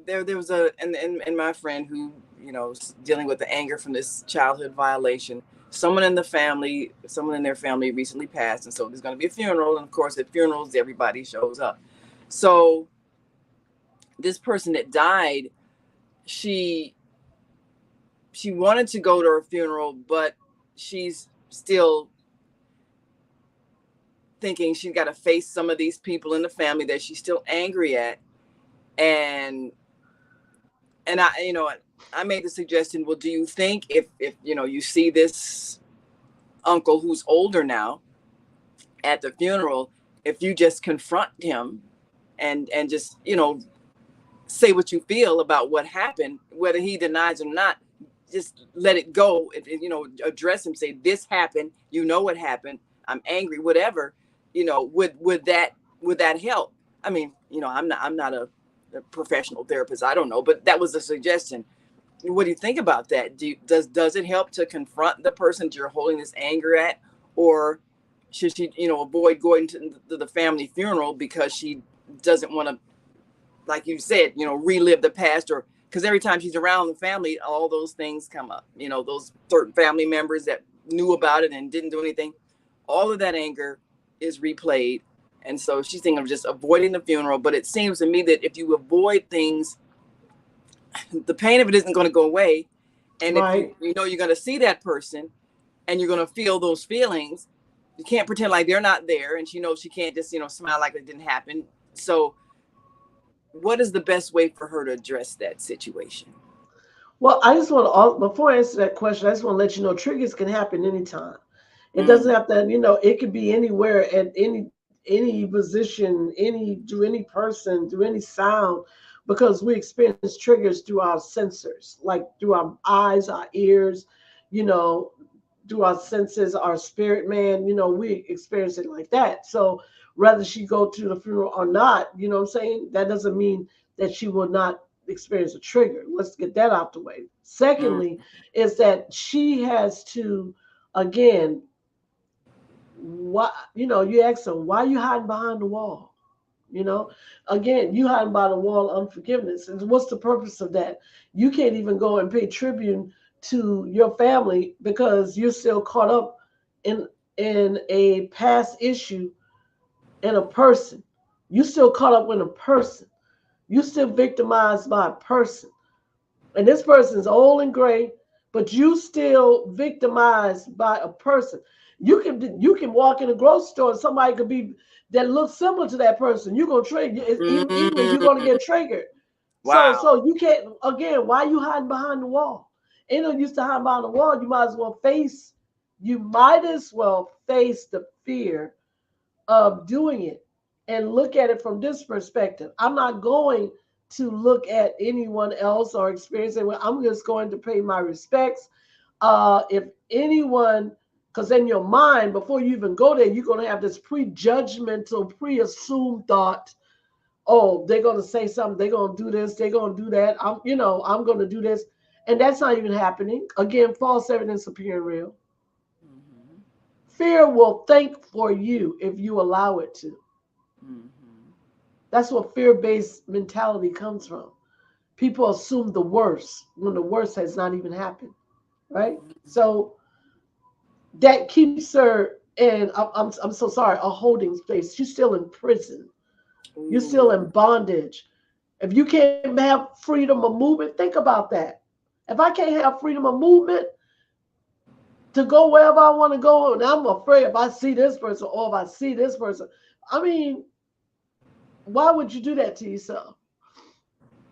there was and my friend who dealing with the anger from this childhood violation. Someone in their family recently passed, and so there's going to be a funeral. And of course, at funerals, everybody shows up. So this person that died, she she wanted to go to her funeral, but she's still thinking she's got to face some of these people in the family that she's still angry at. And I made the suggestion, well, do you think if you see this uncle who's older now at the funeral, if you just confront him and just, say what you feel about what happened, whether he denies or not. Just let it go. Address him. Say, this happened. You know what happened. I'm angry. Whatever. Would that help? I mean, I'm not a professional therapist. I don't know, but that was a suggestion. What do you think about that? Does it help to confront the person that you're holding this anger at, or should she, avoid going to the family funeral because she doesn't want to, like you said, relive the past, or because every time she's around the family, all those things come up. Those certain family members that knew about it and didn't do anything. All of that anger is replayed, and so she's thinking of just avoiding the funeral. But it seems to me that if you avoid things, the pain of it isn't going to go away. And if Right. you're going to see that person and you're going to feel those feelings, you can't pretend like they're not there. And she knows she can't just smile like it didn't happen. So what is the best way for her to address that situation? Well, I just want to, before I answer that question, I just want to let you know triggers can happen anytime. It doesn't Mm, have to, it could be anywhere at any position, any person, through any sound, because we experience triggers through our sensors, like through our eyes, our ears, you know, through our senses, our spirit man, we experience it like that. So whether she go to the funeral or not, you know what I'm saying? That doesn't mean that she will not experience a trigger. Let's get that out the way. mm, Secondly, is that she has to, again, why, you ask them, why are you hiding behind the wall? You know, again, you hiding by the wall of unforgiveness. And what's the purpose of that? You can't even go and pay tribute to your family because you're still caught up in a past issue in a person. You still caught up with a person. You still victimized by a person. And this person's old and gray, but you still victimized by a person. You can walk in a grocery store and somebody could be that looks similar to that person. You're gonna trigger even you're gonna mm. get triggered. Wow. So you can't, again, why you hiding behind the wall? Ain't no use to hide behind the wall. You might as well face the fear of doing it and look at it from this perspective. I'm not going to look at anyone else or experience it. I'm just going to pay my respects. If anyone, because in your mind, before you even go there, you're going to have this prejudgmental, pre-assumed thought. Oh, they're going to say something. They're going to do this. They're going to do that. I'm going to do this, and that's not even happening. Again, false evidence appearing real. Hmm. Fear will think for you if you allow it to. Hmm. That's what fear-based mentality comes from. People assume the worst when the worst has not even happened, right? So that keeps her in. I'm so sorry, a holding space. She's still in prison. You're still Ooh. in bondage. If you can't have freedom of movement, think about that. If I can't have freedom of movement to go wherever I want to go, and I'm afraid if I see this person or if I see this person, I mean, why would you do that to yourself?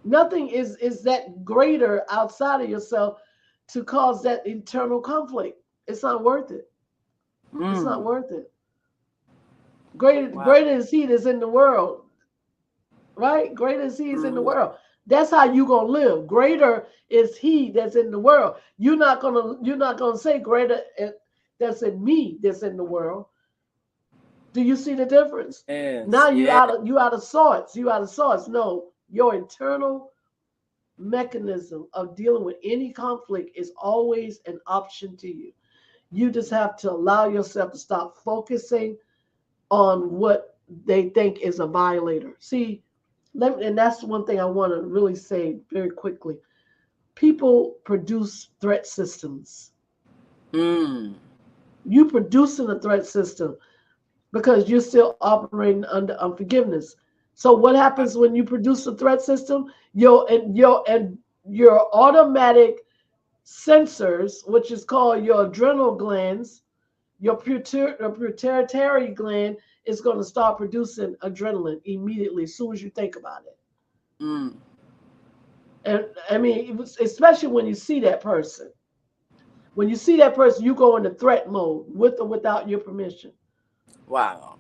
Nothing is that greater outside of yourself to cause that internal conflict. It's not worth it. It's not Mm. worth it. Greater Wow. is he that's in the world, right? Greater is he is in the Hmm. world. That's how you gonna live. Greater is he that's in the world. You're not gonna say greater that's in me that's in the world. Do you see the difference? Now Yes. you Yeah. out of sorts. You out of sorts. No, your internal mechanism of dealing with any conflict is always an option to you. You just have to allow yourself to stop focusing on what they think is a violator. See, and that's one thing I want to really say very quickly. People produce threat systems. Mm. You producing a threat system because you're still operating under unforgiveness. So what happens when you produce a threat system? Your automatic sensors, which is called your adrenal glands, your pituitary gland is going to start producing adrenaline immediately as soon as you think about it. Mm. And I mean, especially when you see that person. When you see that person, you go into threat mode with or without your permission. Wow.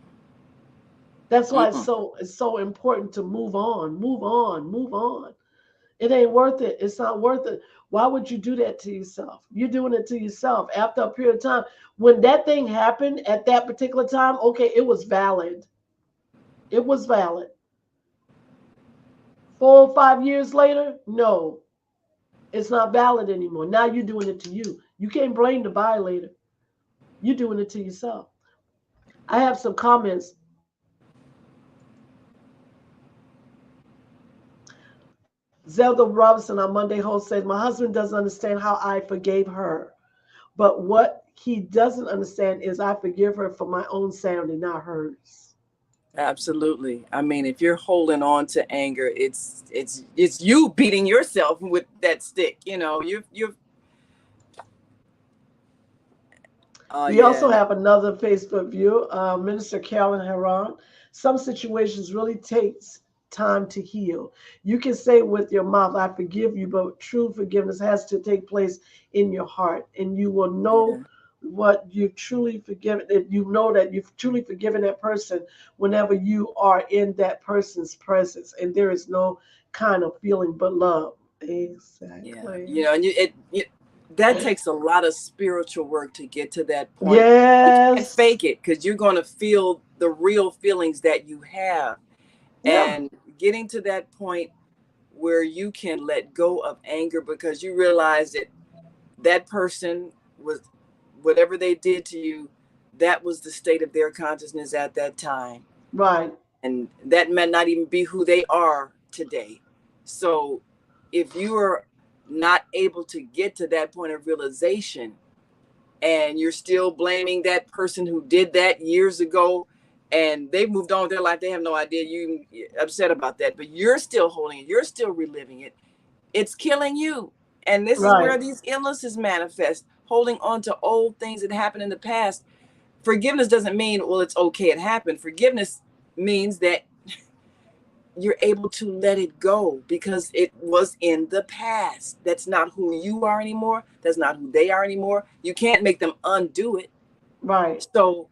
That's why Mm-mm. it's so important to move on, move on, move on. It ain't worth it. It's not worth it. Why would you do that to yourself? You're doing it to yourself after a period of time. When that thing happened at that particular time, okay, it was valid. It was valid. 4 or 5 years later, no, it's not valid anymore. Now you're doing it to you. You can't blame the violator. You're doing it to yourself. I have some comments. Zelda Robinson on Monday Host said, my husband doesn't understand how I forgave her. But what he doesn't understand is I forgive her for my own sanity, not hers. Absolutely. I mean, if you're holding on to anger, it's you beating yourself with that stick. You know, you've. Oh We also yeah, have another Facebook view, Minister Carolyn Heron. Some situations really takes time to heal. You can say with your mouth, I forgive you, but true forgiveness has to take place in your heart. And you will know yeah, what you've truly forgiven. If you know that you've truly forgiven that person whenever you are in that person's presence. And there is no kind of feeling but love. yeah. Exactly. You know, and that takes a lot of spiritual work to get to that point. You can't Yes. fake it because you're going to feel the real feelings that you have, Yeah. and getting to that point where you can let go of anger because you realize that that person was, whatever they did to you, that was the state of their consciousness at that time, Right. and that may not even be who they are today. So if you are not able to get to that point of realization and you're still blaming that person who did that years ago and they've moved on with their life, they have no idea you upset about that, but you're still holding it, you're still reliving it, it's killing you. And this is Right. where these illnesses manifest, holding on to old things that happened in the past. Forgiveness doesn't mean, well, it's okay, it happened. Forgiveness means that you're able to let it go because it was in the past. That's not who you are anymore. That's not who they are anymore. You can't make them undo it. Right. So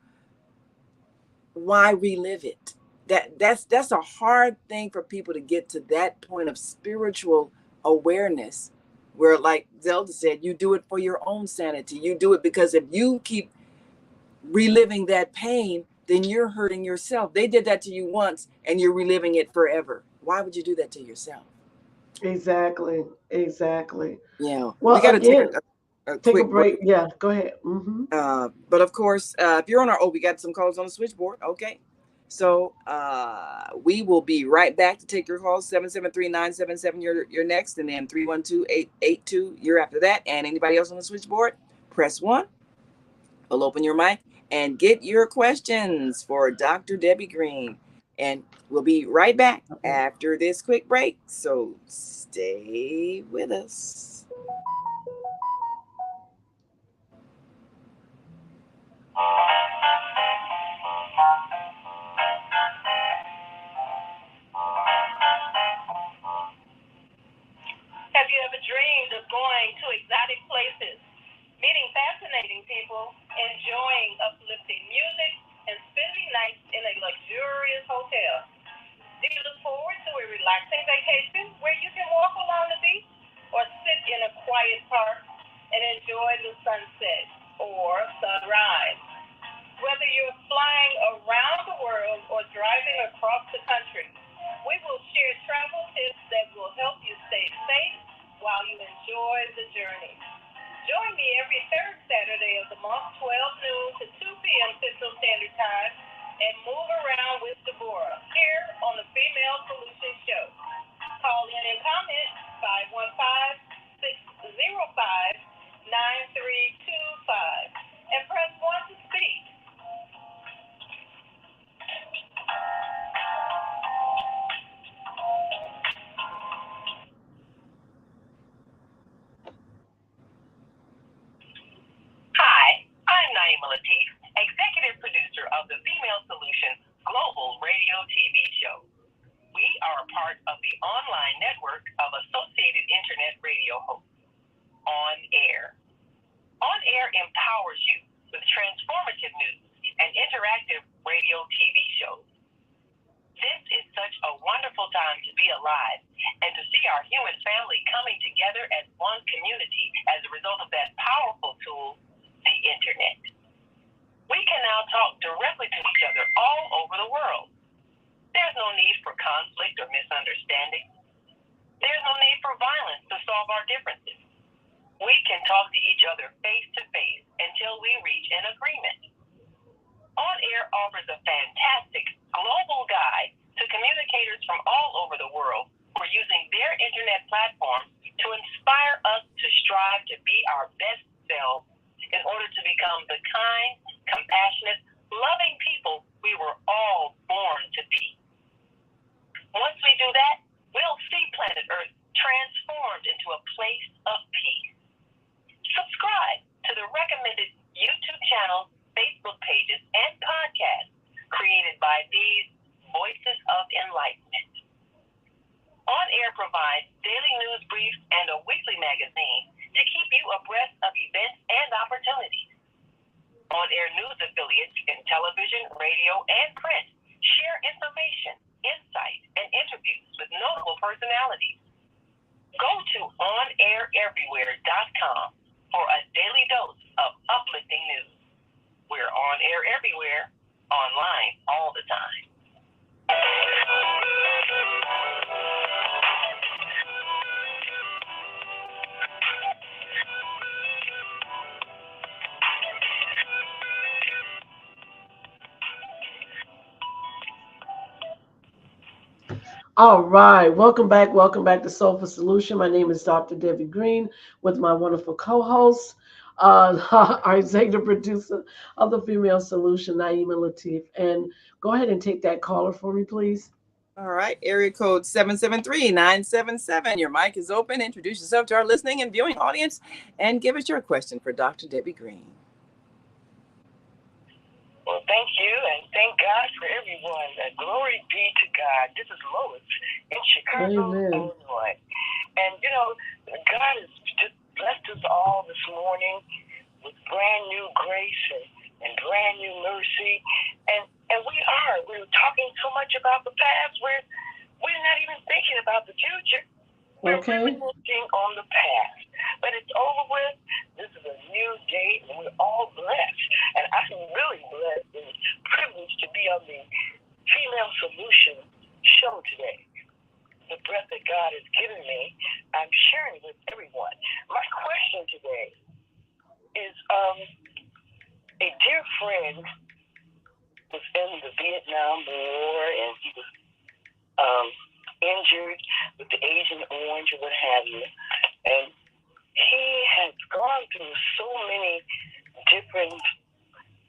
why relive it? That's a hard thing for people to get to that point of spiritual awareness where, like Zelda said, you do it for your own sanity. You do it because if you keep reliving that pain, then you're hurting yourself. They did that to you once and you're reliving it forever. Why would you do that to yourself? Exactly. Exactly. You know, we Well, got to take again, a take a quick break. break. Yeah, go ahead. But of course, if you're on our, oh, we got some calls on the switchboard. Okay. So we will be right back to take your calls. 773-977, you're next, and then 312-882, you're after that. And anybody else on the switchboard, press 1. We'll open your mic and get your questions for Dr. Debbie Green. And we'll be right back after this quick break. So stay with us. Have you ever dreamed of going to exotic places, meeting fascinating people, enjoying uplifting music, and spending nights in a luxurious hotel? Do you look forward to a relaxing vacation where you can walk along the beach or sit in a quiet park and enjoy the sunset or sunrise? Whether you're flying around the world or driving across the country, we will share travel tips that will help you stay safe while you enjoy the journey. Join me every third Saturday of the month, 12 noon to 2 p.m. Central Standard Time, and move around with Deborah here on the Female Solutions Show. Call in and comment 515-605-9325 and press 1 to speak. Hi, I'm Naima Latif, executive producer of the Female Solutions Global Radio TV show. We are a part of the online network of Associated Internet Radio hosts, On Air. On Air empowers you with transformative news and interactive radio TV shows. This is such a wonderful time to be alive and to see our human family coming together as one community as a result of that powerful tool, the internet. We can now talk directly to each other all over the world. There's no need for conflict or misunderstanding. There's no need for violence to solve our differences. We can talk to each other face to face until we reach an agreement. On Air offers a fantastic global guide to communicators from all over the world who are using their internet platforms to inspire us to strive to be our best selves in order to become the kind, compassionate, loving people we were all born to be. Once we do that, we'll see planet Earth transformed into a place of peace. Subscribe to the recommended YouTube channels, Facebook pages, and podcasts created by these Voices of Enlightenment. On Air provides daily news briefs and a weekly magazine to keep you abreast of events and opportunities. On Air news affiliates in television, radio, and print share information, insight, and interviews with notable personalities. Go to onaireverywhere.com for a daily dose of uplifting news. We're on air everywhere, online all the time. All right, welcome back to Soulful Solution. My name is Dr. Debbie Green with my wonderful co-host, our executive producer of the Female Solution, Naima Latif. And go ahead and take that caller for me, please. All right, area code 773-977. Your mic is open. Introduce yourself to our listening and viewing audience and give us your question for Dr. Debbie Green. Well, thank you, and thank God for everyone. Glory be to God. This is Lois in Chicago, Amen. Illinois. And, God has just blessed us all this morning with brand new grace and brand new mercy. And we're talking so much about the past, we're not even thinking about the future. We're reminiscing on the past. But it's over with. This is a new day, and we're all blessed. And I'm really blessed and privileged to be on the Female Solution show today. The breath that God has given me, I'm sharing with everyone. My question today is, a dear friend was in the Vietnam War, and he was injured with the Agent Orange or what have you. And he has gone through so many different,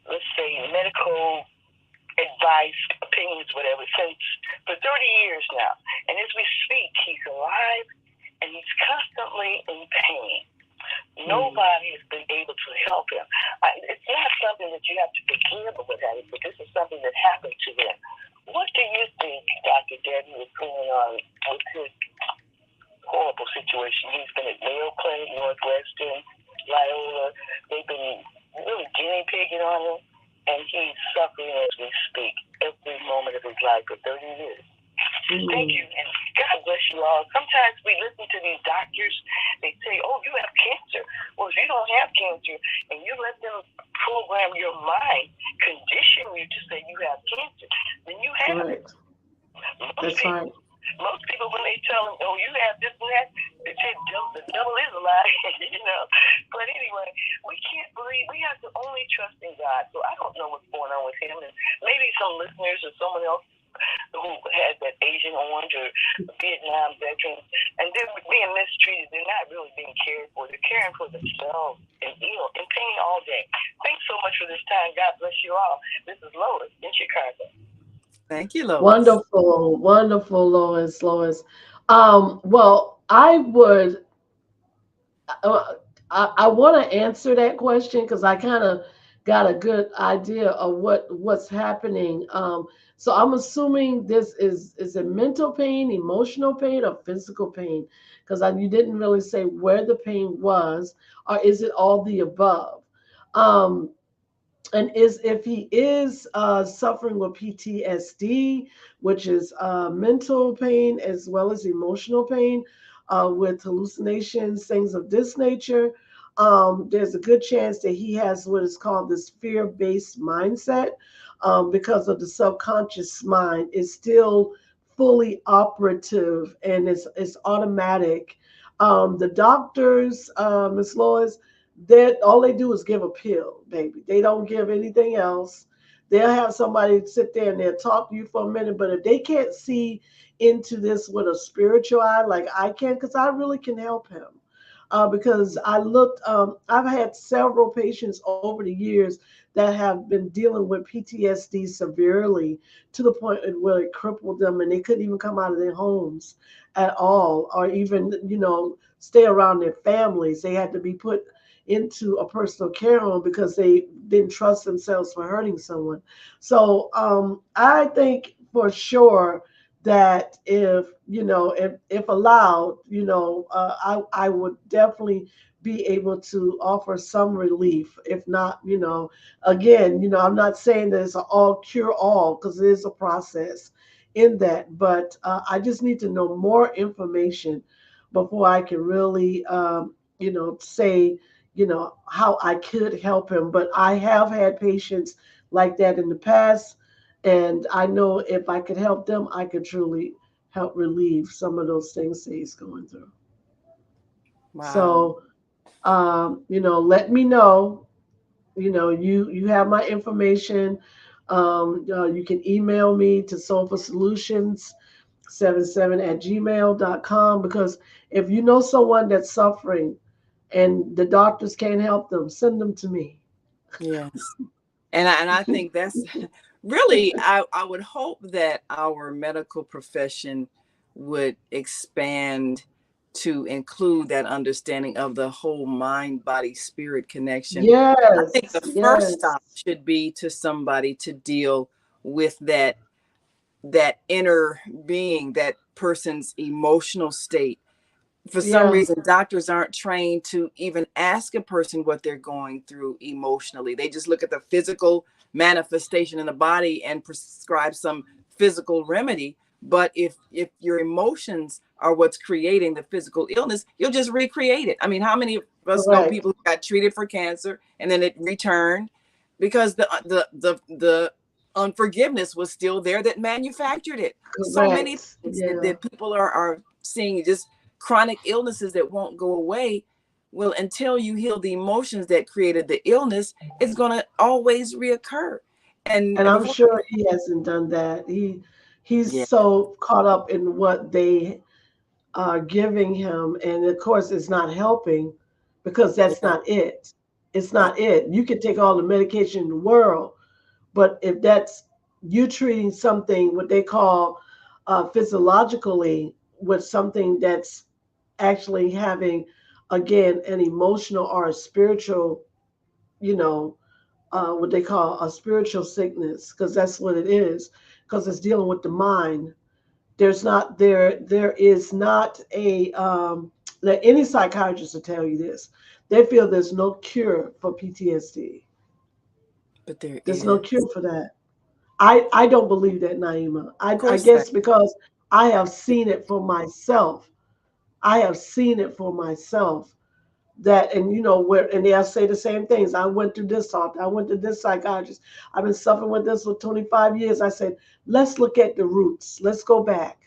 let's say, medical advice, opinions, whatever, since for 30 years now. And as we speak, he's alive and he's constantly in pain. Nobody has been able to help him. It's not something that you have to forgive or what have you, but this is something that happened to him. What do you think, Dr. Debbie, is going on with his horrible situation? He's been at Mayo Clinic, Northwestern, Loyola. They've been really guinea pigging on him, and he's suffering as we speak every moment of his life for 30 years. Thank you, and God bless you all. Sometimes we listen to these doctors, they say, oh, you have cancer. Well, if you don't have cancer, and you let them program your mind, condition you to say you have cancer, then you have it. That's right. Most people, when they tell them, oh, you have this and that, they say the devil is a lie, But anyway, we can't believe, we have to only trust in God. So I don't know what's going on with him. And maybe some listeners or someone else who had that Agent Orange or Vietnam veterans, and they're being mistreated. They're not really being cared for. They're caring for themselves and ill, in pain all day. Thanks so much for this time. God bless you all. This is Lois in Chicago. Thank you, Lois. Wonderful, Lois. Well, I would, I want to answer that question because I kind of got a good idea of what's happening. So I'm assuming this is it mental pain, emotional pain, or physical pain? Because you didn't really say where the pain was, or is it all the above? Um, and is if he is suffering with PTSD, which is mental pain as well as emotional pain, with hallucinations, things of this nature, there's a good chance that he has what is called this fear-based mindset, because of the subconscious mind is still fully operative and it's automatic. The doctors, Miss Lois, that all they do is give a pill, baby. They don't give anything else. They'll have somebody sit there and they'll talk to you for a minute, but if they can't see into this with a spiritual eye, like I can, because I really can help him. Because I looked, I've had several patients over the years that have been dealing with PTSD severely to the point where it crippled them and they couldn't even come out of their homes at all, or even, stay around their families. They had to be put into a personal care home because they didn't trust themselves for hurting someone. So I think for sure that if allowed, I would definitely be able to offer some relief. If not, again, I'm not saying that it's an all cure all because it is a process in that, but I just need to know more information before I can really, say, how I could help him. But I have had patients like that in the past, and I know if I could help them, I could truly help relieve some of those things that he's going through. Wow. So, let me know. You have my information. You can email me to Soulful Solutions 77 at gmail.com, because if you know someone that's suffering and the doctors can't help them, send them to me. Yes. And I think that's really, I would hope that our medical profession would expand to include that understanding of the whole mind body spirit connection. I think the Yes, first yes, stop should be to somebody to deal with that inner being, that person's emotional state. For some yeah, reason, doctors aren't trained to even ask a person what they're going through emotionally. They just look at the physical manifestation in the body and prescribe some physical remedy. But if your emotions are what's creating the physical illness, you'll just recreate it. I mean, how many of us know correct, people who got treated for cancer and then it returned because the unforgiveness was still there that manufactured it. So many correct. things that, Yeah, that people are seeing, just chronic illnesses that won't go away. Well, until you heal the emotions that created the illness, it's going to always reoccur. And and I'm before, sure he hasn't done that. He's yeah, so caught up in what they are giving him, and of course, it's not helping because that's yeah, not it. It's yeah, not it. You can take all the medication in the world, but if that's you treating something what they call physiologically with something that's actually having again an emotional or a spiritual, you know, what they call a spiritual sickness, because that's what it is, because it's dealing with the mind. There is not a let any psychiatrist will tell you this. They feel there's no cure for PTSD. but there There's no is. cure for that. I don't believe that, Naima. Of I course, that. guess because I have seen it for myself. I have seen it for myself. That, and where, and they'll say the same things. I went through this doctor. I went to this psychiatrist. I've been suffering with this for 25 years. I said, let's look at the roots. Let's go back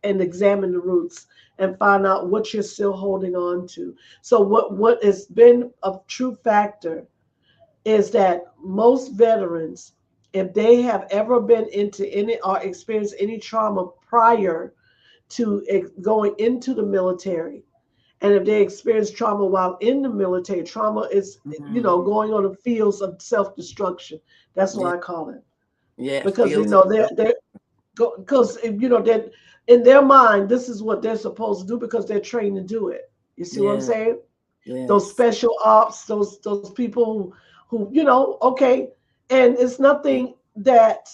and examine the roots and find out what you're still holding on to. So what has been a true factor is that most veterans, if they have ever been into any or experienced any trauma prior to going into the military, and if they experience trauma while in the military, trauma is, Mm, going on the fields of self-destruction. That's what yeah, I call it. yeah, Because, fields of they're because, that in their mind, this is what they're supposed to do because they're trained to do it. You see what I'm yeah, saying? Those yes, special ops, those people who okay, and it's nothing that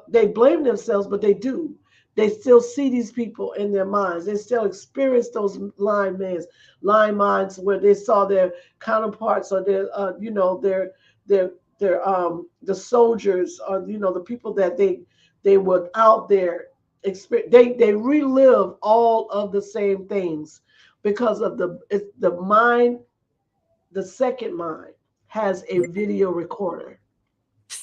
they blame themselves, but they do. They still see these people in their minds. They still experience those line minds where they saw their counterparts or their their the soldiers, or the people that they were out there experience. They relive all of the same things because of the mind. The second mind has a video recorder.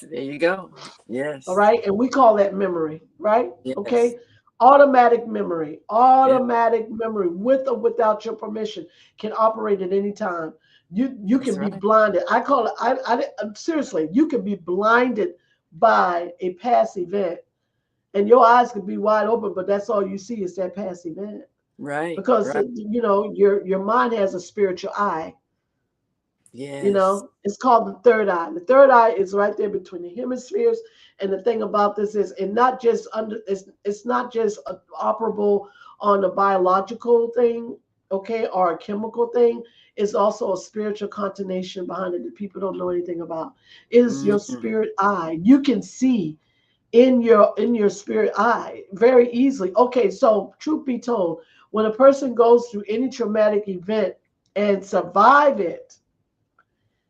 There you go. All Yes. right. And we call that memory, right? Yes. Okay. Automatic memory, Yeah. automatic memory, with or without your permission, can operate at any time. You That's can be right. blinded. I call it, seriously, you can be blinded by a past event, and your eyes could be wide open, but that's all you see is that past event. Right. Because, Right. your mind has a spiritual eye. Yes. It's called the third eye. The third eye is right there between the hemispheres. And the thing about this is, and not just it's not just operable on a biological thing, okay, or a chemical thing. It's also a spiritual connotation behind it that people don't know anything about. It is your Mm. spirit eye. You can see in your spirit eye very easily. Okay, so truth be told, when a person goes through any traumatic event and survive it,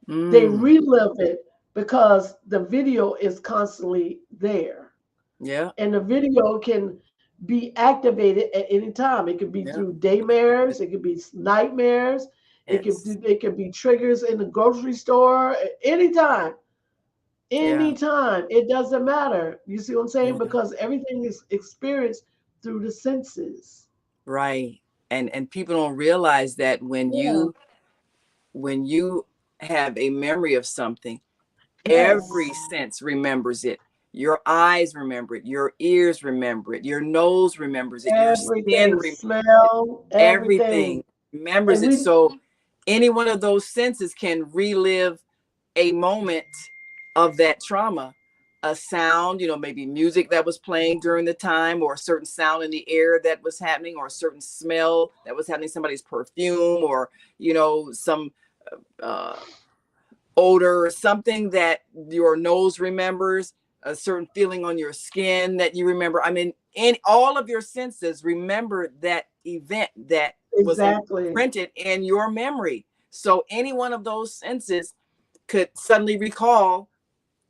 they Mm. relive it because the video is constantly there. Yeah. And the video can be activated at any time. It could be Yeah. through daymares, it could be nightmares, Yes. it could be triggers in the grocery store, anytime. Yeah. Anytime. It doesn't matter. You see what I'm saying? Yeah. Because everything is experienced through the senses. Right. And people don't realize that Yeah. when you have a memory of something, every Yes. sense remembers it. Your eyes remember it. Your ears remember it. Your nose remembers it. Your skin Everything. remembers it. Smell, Everything everything. remembers And it. we So any one of those senses can relive a moment of that trauma. A sound, maybe music that was playing during the time, or a certain sound in the air that was happening, or a certain smell that was happening, somebody's perfume, or some uh, odor, or something that your nose remembers, a certain feeling on your skin that you remember. I mean, in all of your senses remember that event that was exactly. imprinted in your memory. So any one of those senses could suddenly recall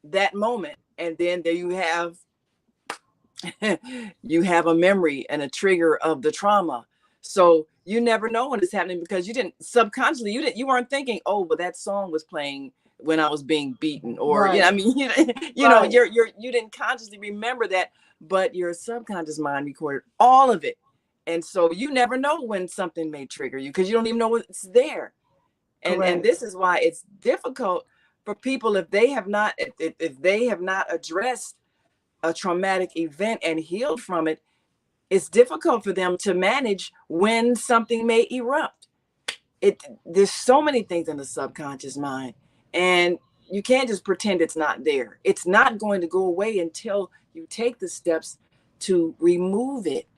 that moment, and then there you have you have a memory and a trigger of the trauma. So you never know when it's happening, because you didn't subconsciously, you weren't thinking, oh, but that song was playing when I was being beaten, or Right. I mean, Right. you didn't consciously remember that, but your subconscious mind recorded all of it. And so you never know when something may trigger you, because you don't even know what's there. And Correct. this is why it's difficult for people, if they have not, if they have not addressed a traumatic event and healed from it. It's difficult for them to manage when something may erupt. There's so many things in the subconscious mind, and you can't just pretend it's not there. It's not going to go away until you take the steps to remove it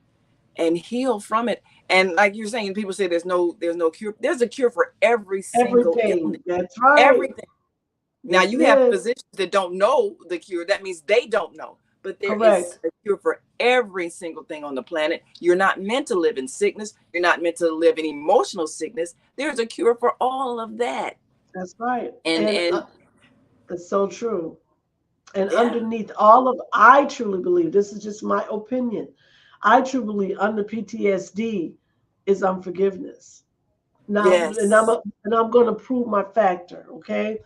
and heal from it. And like you're saying, people say there's no cure. There's a cure for every single illness. Everything. That's right. Everything. Now Yes, you it have is. physicians that don't know the cure. That means they don't know. But there is Correct. a cure for every single thing on the planet. You're not meant to live in sickness. You're not meant to live in emotional sickness. There's a cure for all of that. That's right. And It's so true. And yeah, underneath all of, I truly believe, this is just my opinion, I truly believe under PTSD is unforgiveness. Now, yes, and I'm going to prove my factor. Okay,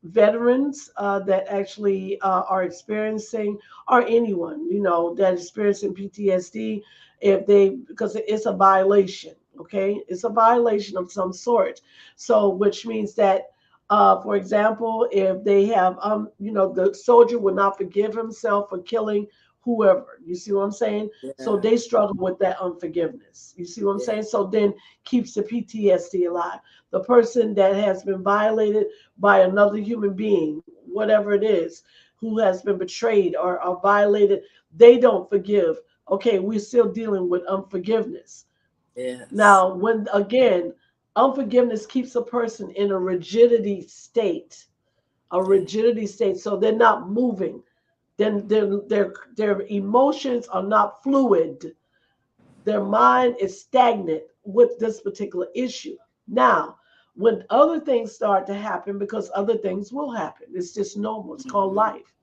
veterans that actually are experiencing, or anyone that is experiencing PTSD, if they, because it's a violation. Okay, it's a violation of some sort. So, which means that. For example, if they have, the soldier would not forgive himself for killing whoever. You see what I'm saying? So yeah, they struggle with that unforgiveness. You see what I'm yeah, saying? So then keeps the PTSD alive. The person that has been violated by another human being, whatever it is, who has been betrayed or violated, they don't forgive. Okay, we're still dealing with unforgiveness. yes, Now, when again, unforgiveness keeps a person in a rigidity state, a yeah, rigidity state, so they're not moving. Then their emotions are not fluid, their mind is stagnant with this particular issue. Now, when other things start to happen, because other things will happen. It's just normal. It's called Mm-hmm. life.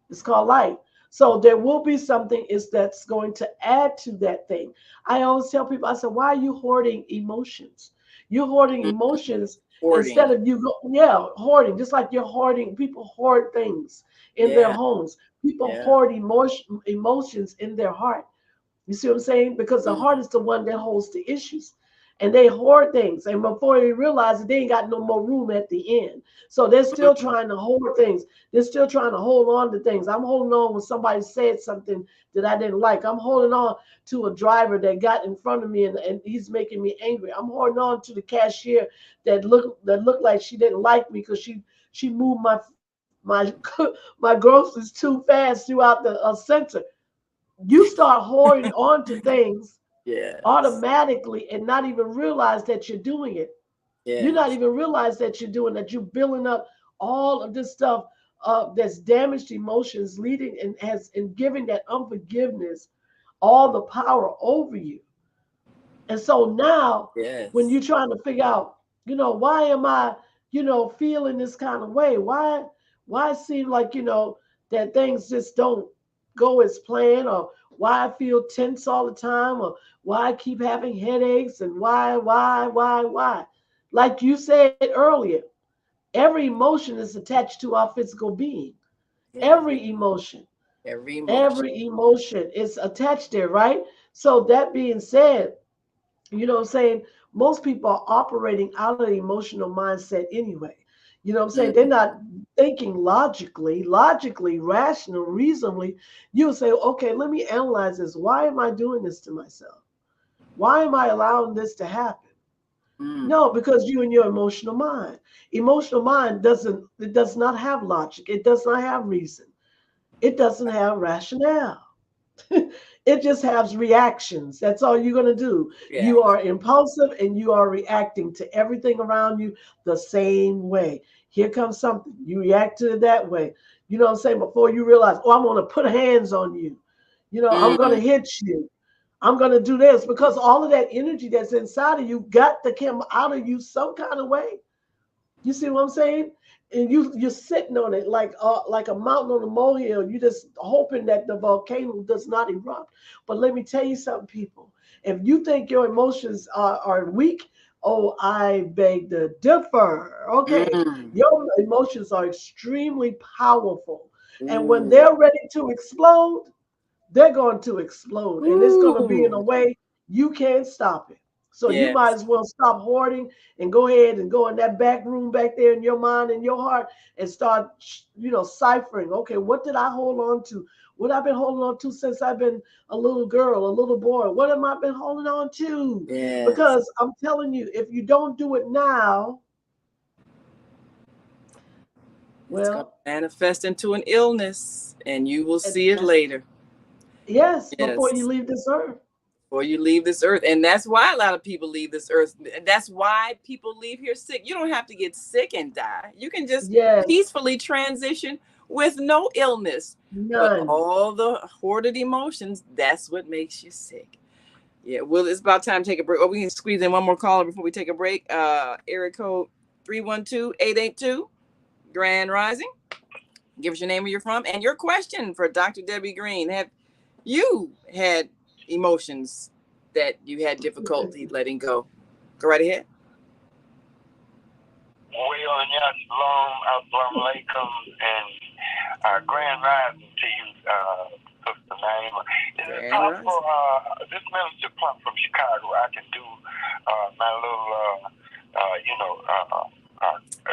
It's called life. So there will be something is that's going to add to that thing. I always tell people, I said, why are you hoarding emotions? You're hoarding emotions instead Hoarding. of you go, yeah, hoarding, just like you're hoarding, people hoard things in their Yeah. homes. People Yeah. hoard emotions in their heart. You see what I'm saying? Because the heart Mm-hmm. is the one that holds the issues. And they hoard things. And before they realize it, they ain't got no more room at the end. So they're still trying to hoard things. They're still trying to hold on to things. I'm holding on when somebody said something that I didn't like. I'm holding on to a driver that got in front of me and he's making me angry. I'm holding on to the cashier that looked like she didn't like me because she moved my my groceries too fast throughout the center. You start hoarding on to things Yes. automatically and not even realize that you're doing it. You not Yes. even realize that you're doing that. You're building up all of this stuff that's damaged emotions, leading and giving that unforgiveness all the power over you. And so now, when Yes. you're trying to figure out, why am I, feeling this kind of way? Why it seem like, that things just don't go as planned, or why I feel tense all the time, or why I keep having headaches, and why? Like you said earlier, every emotion is attached to our physical being. Yeah. Every emotion, Every emotion. every emotion is attached there, right? So that being said, you know what I'm saying? Most people are operating out of the emotional mindset anyway. You know what I'm saying? They're Mm. not thinking logically, rational, reasonably. You'll say, okay, let me analyze this. Why am I doing this to myself? Why am I allowing this to happen? Mm. No, because you and your emotional mind. Emotional mind does not have logic. It does not have reason. It doesn't have rationale. It just has reactions. That's all you're going to do. Yeah. You are impulsive and you are reacting to everything around you the same way. Here comes something. You react to it that way. You know what I'm saying? Before you realize, oh, I'm going to put hands on you. I'm going to Mm. hit you. I'm going to do this because all of that energy that's inside of you got to come out of you some kind of way. You see what I'm saying? And you're sitting on it like a mountain on a molehill. You just hoping that the volcano does not erupt. But let me tell you something, people. If you think your emotions are weak, oh, I beg to differ. Okay, Mm. your emotions are extremely powerful, and when Ooh. they're ready to explode, they're going to explode, and it's going to be in a Ooh. way you can't stop it. So you might Yes. as well stop hoarding and go ahead and go in that back room back there in your mind and your heart and start, ciphering. Okay, what did I hold on to? What I've been holding on to since I've been a little girl, a little boy? What have I been holding on to? Yes. Because I'm telling you, if you don't do it now, It's going to well, manifest into an illness and you will and see it later. yes, before you Yes. leave this earth. Before you leave this earth. And that's why a lot of people leave this earth. That's why people leave here sick. You don't have to get sick and die. You can just Yes, peacefully transition with no illness. But none. all the hoarded emotions, that's what makes you sick. Yeah, well, it's about time to take a break. Oh, we can squeeze in one more caller before we take a break. Area code 312-882, Grand Rising. Give us your name, where you're from, and your question for Dr. Debbie Green. Have you had emotions that you had difficulty letting go? Go right ahead. Well, yes, long, assalamu alaikum, and grand rising to you, Sister Naima. Is it Grand possible, Rising. this Minister Plump from Chicago, I can do my little, you know,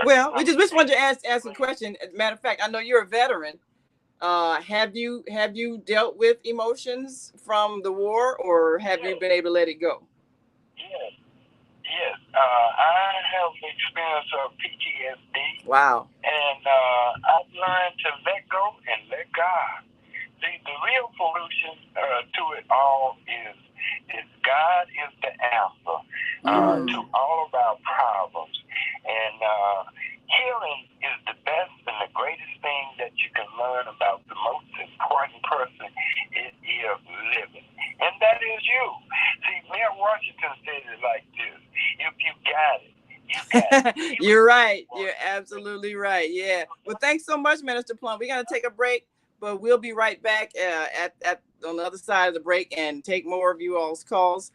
Well, we just wanted to ask a question. As a matter of fact, I know you're a veteran. Have you dealt with emotions from the war, or have you been able to let it go? Yes, yes. I have experience of PTSD, Wow. and I've learned to let go and let God. The real solution to it all is God is the answer to Mm. all of our problems. And healing is the best and the greatest thing that you can learn about the most important person. It is living. And that is you. See, Mayor Washington said it like this: if you got it, you You're right. You're absolutely right. Yeah. Well, thanks so much, Minister Plum. We got to take a break, but we'll be right back at on the other side of the break and take more of you all's calls.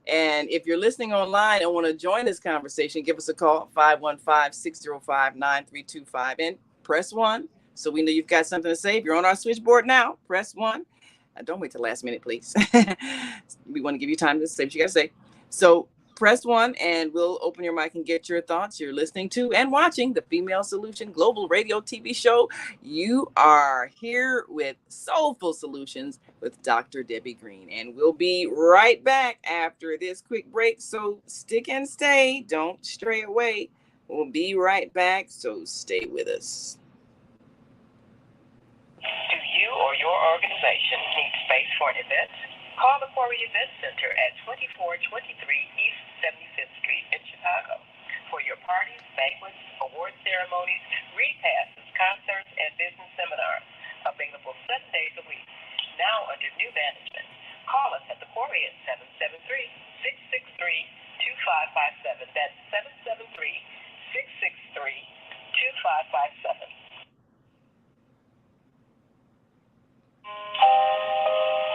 And if you're listening online and want to join this conversation, give us a call, 515-605-9325, and press 1. So we know you've got something to say. If you're on our switchboard now, press 1. Don't wait till the last minute, please. We want to give you time to say what you got to say. So press 1 and we'll open your mic and get your thoughts. You're listening to and watching the Female Solution Global Radio TV show. You are here with Soulful Solutions with Dr. Debbie Green. And we'll be right back after this quick break. So stick and stay. Don't stray away. We'll be right back. So stay with us. Do you or your organization need space for an event? Call the Quarry Event Center at 2423 East 75th Street in Chicago for your parties, banquets, award ceremonies, repasses, concerts, and business seminars. Available 7 days a week. Now under new management. Call us at the Quarry at 773-663-2557. That's 773-663-2557.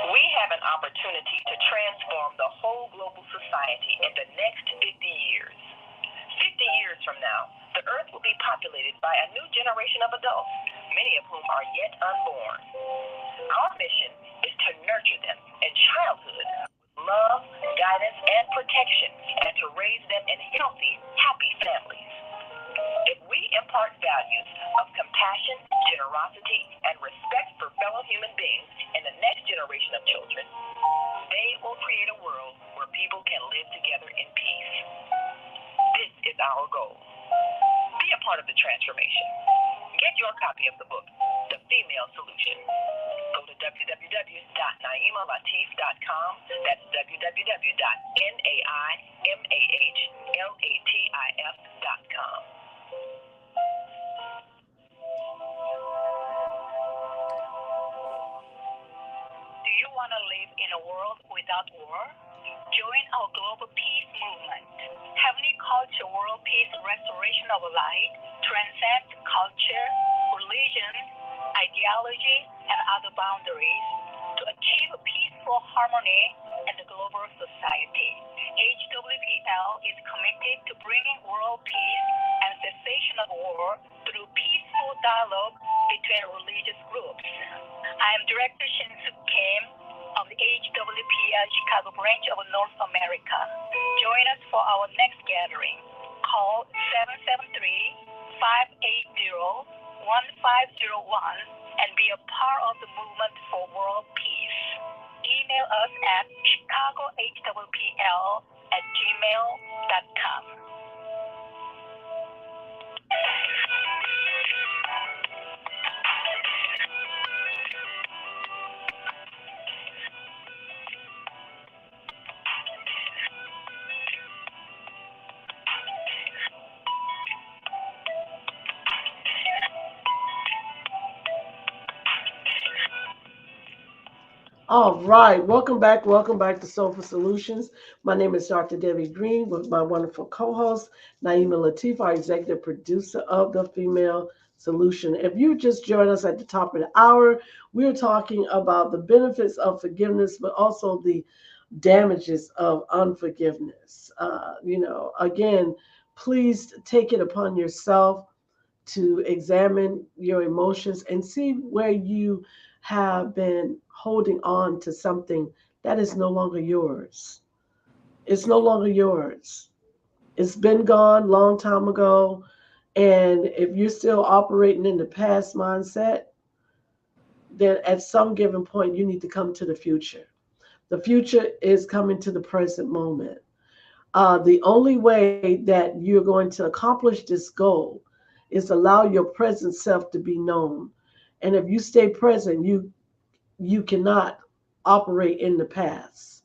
We have an opportunity to transform the whole global society in the next 50 years. 50 years from now, the earth will be populated by a new generation of adults, many of whom are yet unborn. Our mission is to nurture them in childhood with love, guidance, and protection, and to raise them in healthy, happy families. If we impart values of compassion, generosity, and respect for fellow human beings in the next generation of children, they will create a world where people can live together in peace. This is our goal. Be a part of the transformation. Get your copy of the book, The Female Solution. Go to www.naimalatif.com. That's www.naimalatif.com. Do you want to live in a world without war? Join our global peace movement. Heavenly Culture World Peace Restoration of Light transcends culture, religion, ideology, and other boundaries to achieve peaceful harmony in the global society. HWPL is committed to bringing world peace and cessation of war through peaceful dialogue between religious groups. I am Director Shin-Suk Kim of the HWPL Chicago branch of North America. Join us for our next gathering. Call 773-580-1501 and be a part of the movement for world peace. Email us at chicagohwpl@gmail.com. All right, welcome back to Soulful Solutions. My name is Dr. Debbie Green with my wonderful co-host, Naima Latif, our executive producer of The Female Solution. If you just joined us at the top of the hour, we're talking about the benefits of forgiveness, but also the damages of unforgiveness. Again, please take it upon yourself to examine your emotions and see where you have been holding on to something that is no longer yours. It's no longer yours. It's been gone long time ago. And if you're still operating in the past mindset, then at some given point, you need to come to the future. The future is coming to the present moment. The only way that you're going to accomplish this goal is allow your present self to be known. And if you stay present, you cannot operate in the past.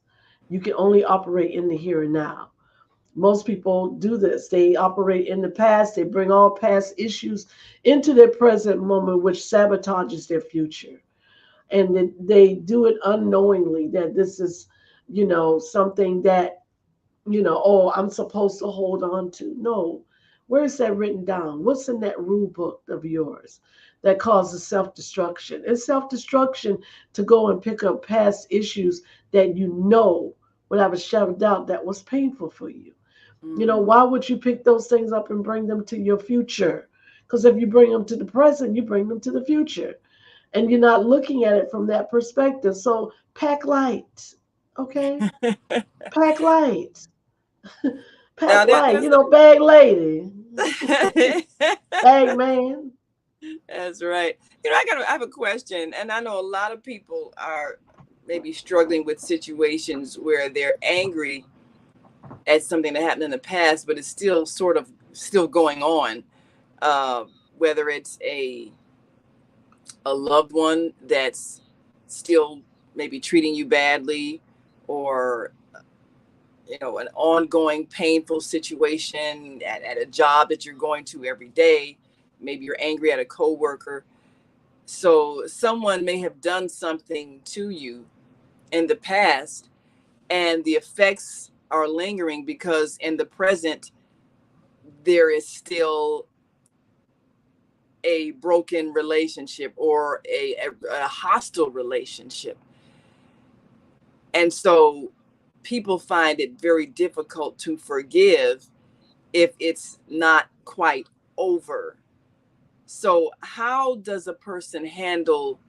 You can only operate in the here and now. Most people do this. They operate in the past. They bring all past issues into their present moment, which sabotages their future. And they do it unknowingly that this is, something that, oh, I'm supposed to hold on to. No, Where is that written down? What's in that rule book of yours that causes self-destruction? It's self-destruction to go and pick up past issues that you know without a shadow of doubt that was painful for you. You know, Mm. why would you pick those things up and bring them to your future? Because if you bring them to the present, you bring them to the future. And you're not looking at it from that perspective. So pack light. Okay? Pack light. Now Pack that light. there's You know, bag lady. a Bag man. That's right. I have a question, and I know a lot of people are maybe struggling with situations where they're angry at something that happened in the past, but it's still sort of still going on. Uh, Whether it's a loved one that's still maybe treating you badly, or an ongoing painful situation at a job that you're going to every day. Maybe you're angry at a coworker. So someone may have done something to you in the past, and the effects are lingering because in the present there is still a broken relationship or a hostile relationship. And so people find it very difficult to forgive if it's not quite over. So how does a person handle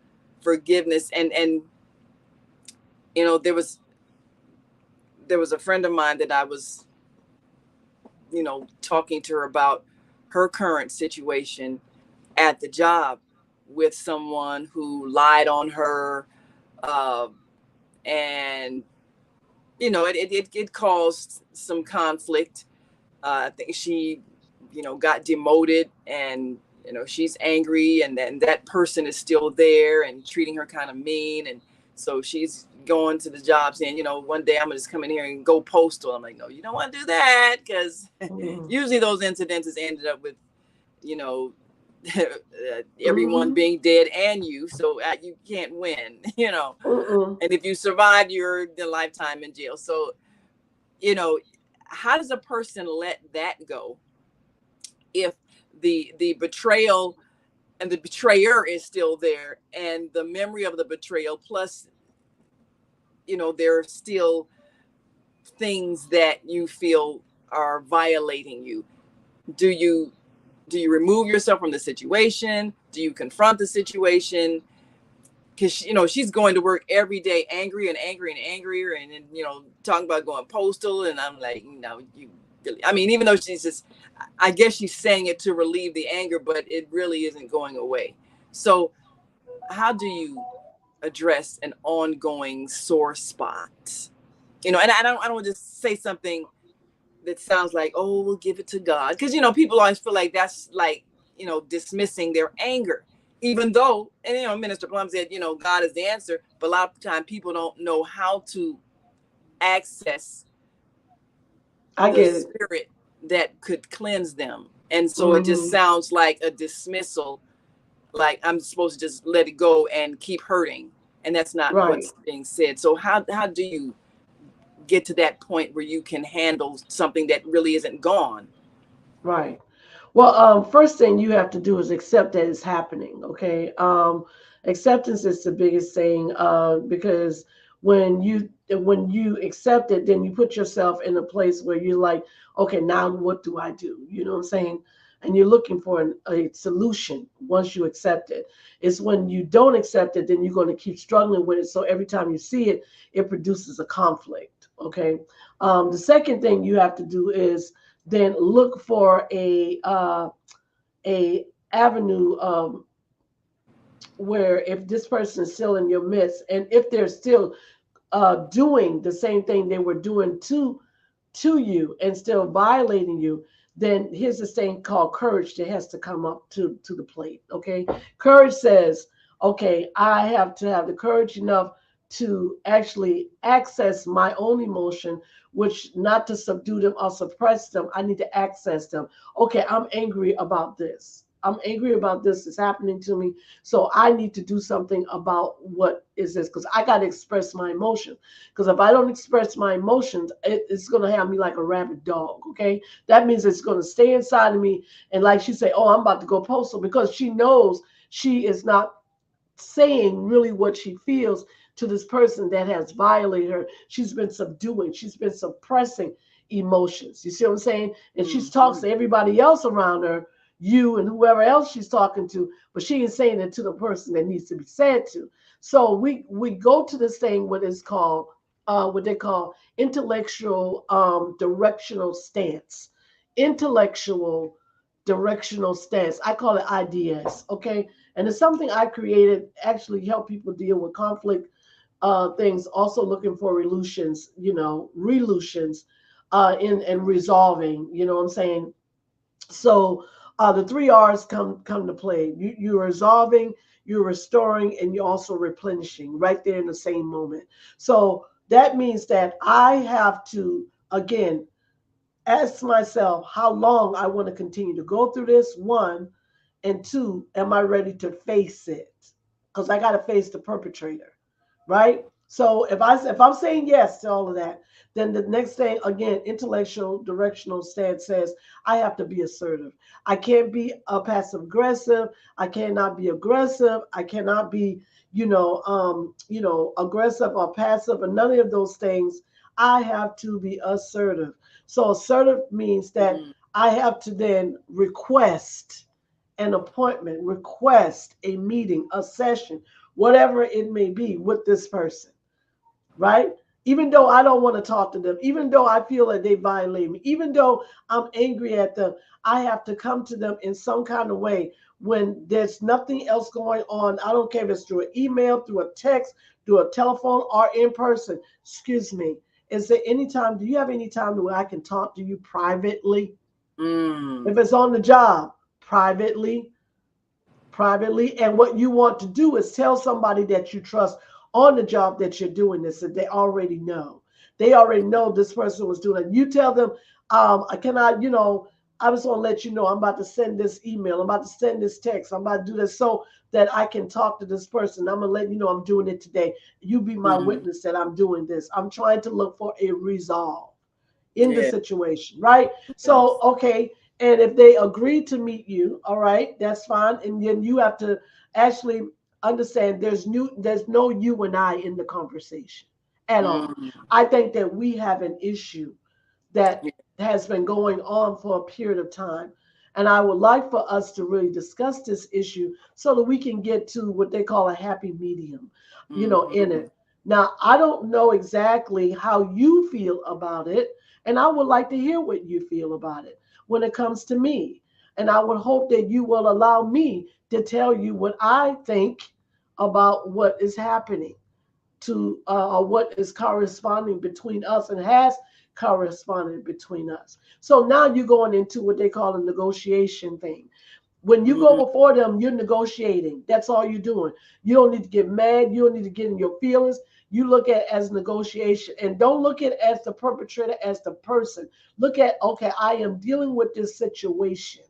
forgiveness? And there was a friend of mine that I was talking to her about her current situation at the job with someone who lied on her, uh, and it caused some conflict. I think she got demoted, and she's angry, and then that person is still there and treating her kind of mean. And so she's going to the job saying, one day I'm gonna just come in here and go postal. I'm like, no, you don't want to do that, because Mm-hmm. usually those incidents ended up with you know everyone Mm-hmm. being dead and you, so you can't win. Mm-mm. And if you survive, you're the lifetime in jail. So you know how does a person let that go if the betrayal and the betrayer is still there, and the memory of the betrayal, plus there are still things that you feel are violating you? Do you do you remove yourself from the situation? Do you confront the situation? Because she's going to work every day angry and angry and angrier, and then talking about going postal. And I'm like, you really, I mean, even though she's just, I guess she's saying it to relieve the anger, but it really isn't going away. So how do you address an ongoing sore spot? And I don't want to just say something that sounds like, oh, we'll give it to God. Because, people always feel like that's like, dismissing their anger. Even though, and, Minister Plum said, God is the answer. But a lot of time people don't know how to access I the get it. spirit that could cleanse them. And so it just Mm-hmm. sounds like a dismissal, like I'm supposed to just let it go and keep hurting. And that's not Right. what's being said. So how do you get to that point where you can handle something that really isn't gone? Right. Well, first thing you have to do is accept that it's happening. Okay. Acceptance is the biggest thing, because when you accept it, then you put yourself in a place where you're like, okay, now what do I do? You know what I'm saying? And you're looking for a solution once you accept it. It's when you don't accept it, then you're going to keep struggling with it. So every time you see it, it produces a conflict. Okay. The second thing you have to do is then look for a avenue, where if this person is still in your midst, and if they're still doing the same thing they were doing to you and still violating you, then here's this thing called courage that has to come up to the plate. Okay, courage says, okay, I have to have the courage enough to actually access my own emotion, which not to subdue them or suppress them. I need to access them. Okay, I'm angry about this. I'm angry about this. It's happening to me. So I need to do something about what is this, because I got to express my emotions. Because if I don't express my emotions, it's going to have me like a rabid dog. Okay. That means it's going to stay inside of me. And like she say, oh, I'm about to go postal, because she knows she is not saying really what she feels to this person that has violated her. She's been subduing, she's been suppressing emotions. You see what I'm saying? And she talks to everybody else around her, you and whoever else she's talking to, but she ain't saying it to the person that needs to be said to. So we go to this thing, what is called what they call intellectual directional stance. Intellectual directional stance. I call it IDS. Okay. And it's something I created actually help people deal with conflict things, also looking for resolutions, resolutions in resolving, you know what I'm saying? So the three R's come to play. You're resolving, you're restoring, and you're also replenishing right there in the same moment. So that means that I have to, again, ask myself how long I want to continue to go through this, one, and two, am I ready to face it? Because I got to face the perpetrator, right? So if I'm saying yes to all of that, then the next thing, again, intellectual directional stance says I have to be assertive. I can't be a passive aggressive. I cannot be aggressive. I cannot be, aggressive or passive, and none of those things. I have to be assertive. So assertive means that I have to then request an appointment, request a meeting, a session, whatever it may be with this person, right? Even though I don't want to talk to them, even though I feel that they violate me, even though I'm angry at them, I have to come to them in some kind of way when there's nothing else going on. I don't care if it's through an email, through a text, through a telephone, or in person. Excuse me. Is there any time, do you have any time where I can talk to you privately? If it's on the job, privately, privately. And what you want to do is tell somebody that you trust on the job that you're doing this, and they already know. They already know this person was doing it. You tell them, can I, I just want to let you know I'm about to send this email, I'm about to send this text, I'm about to do this so that I can talk to this person. I'm gonna let you know I'm doing it today. You be my witness that I'm doing this. I'm trying to look for a resolve in the situation, right? So, okay, and if they agree to meet you, all right, that's fine. And then you have to actually understand there's no you and I in the conversation at all. I think that we have an issue that has been going on for a period of time. And I would like for us to really discuss this issue so that we can get to what they call a happy medium, in it. Now, I don't know exactly how you feel about it, and I would like to hear what you feel about it when it comes to me. And I would hope that you will allow me to tell you what I think about what is happening to what is corresponding between us and has corresponded between us. So now you're going into what they call a negotiation thing. When you go before them, you're negotiating. That's all you're doing. You don't need to get mad. You don't need to get in your feelings. You look at it as negotiation, and don't look at it as the perpetrator, as the person. Look at, okay, I am dealing with this situation.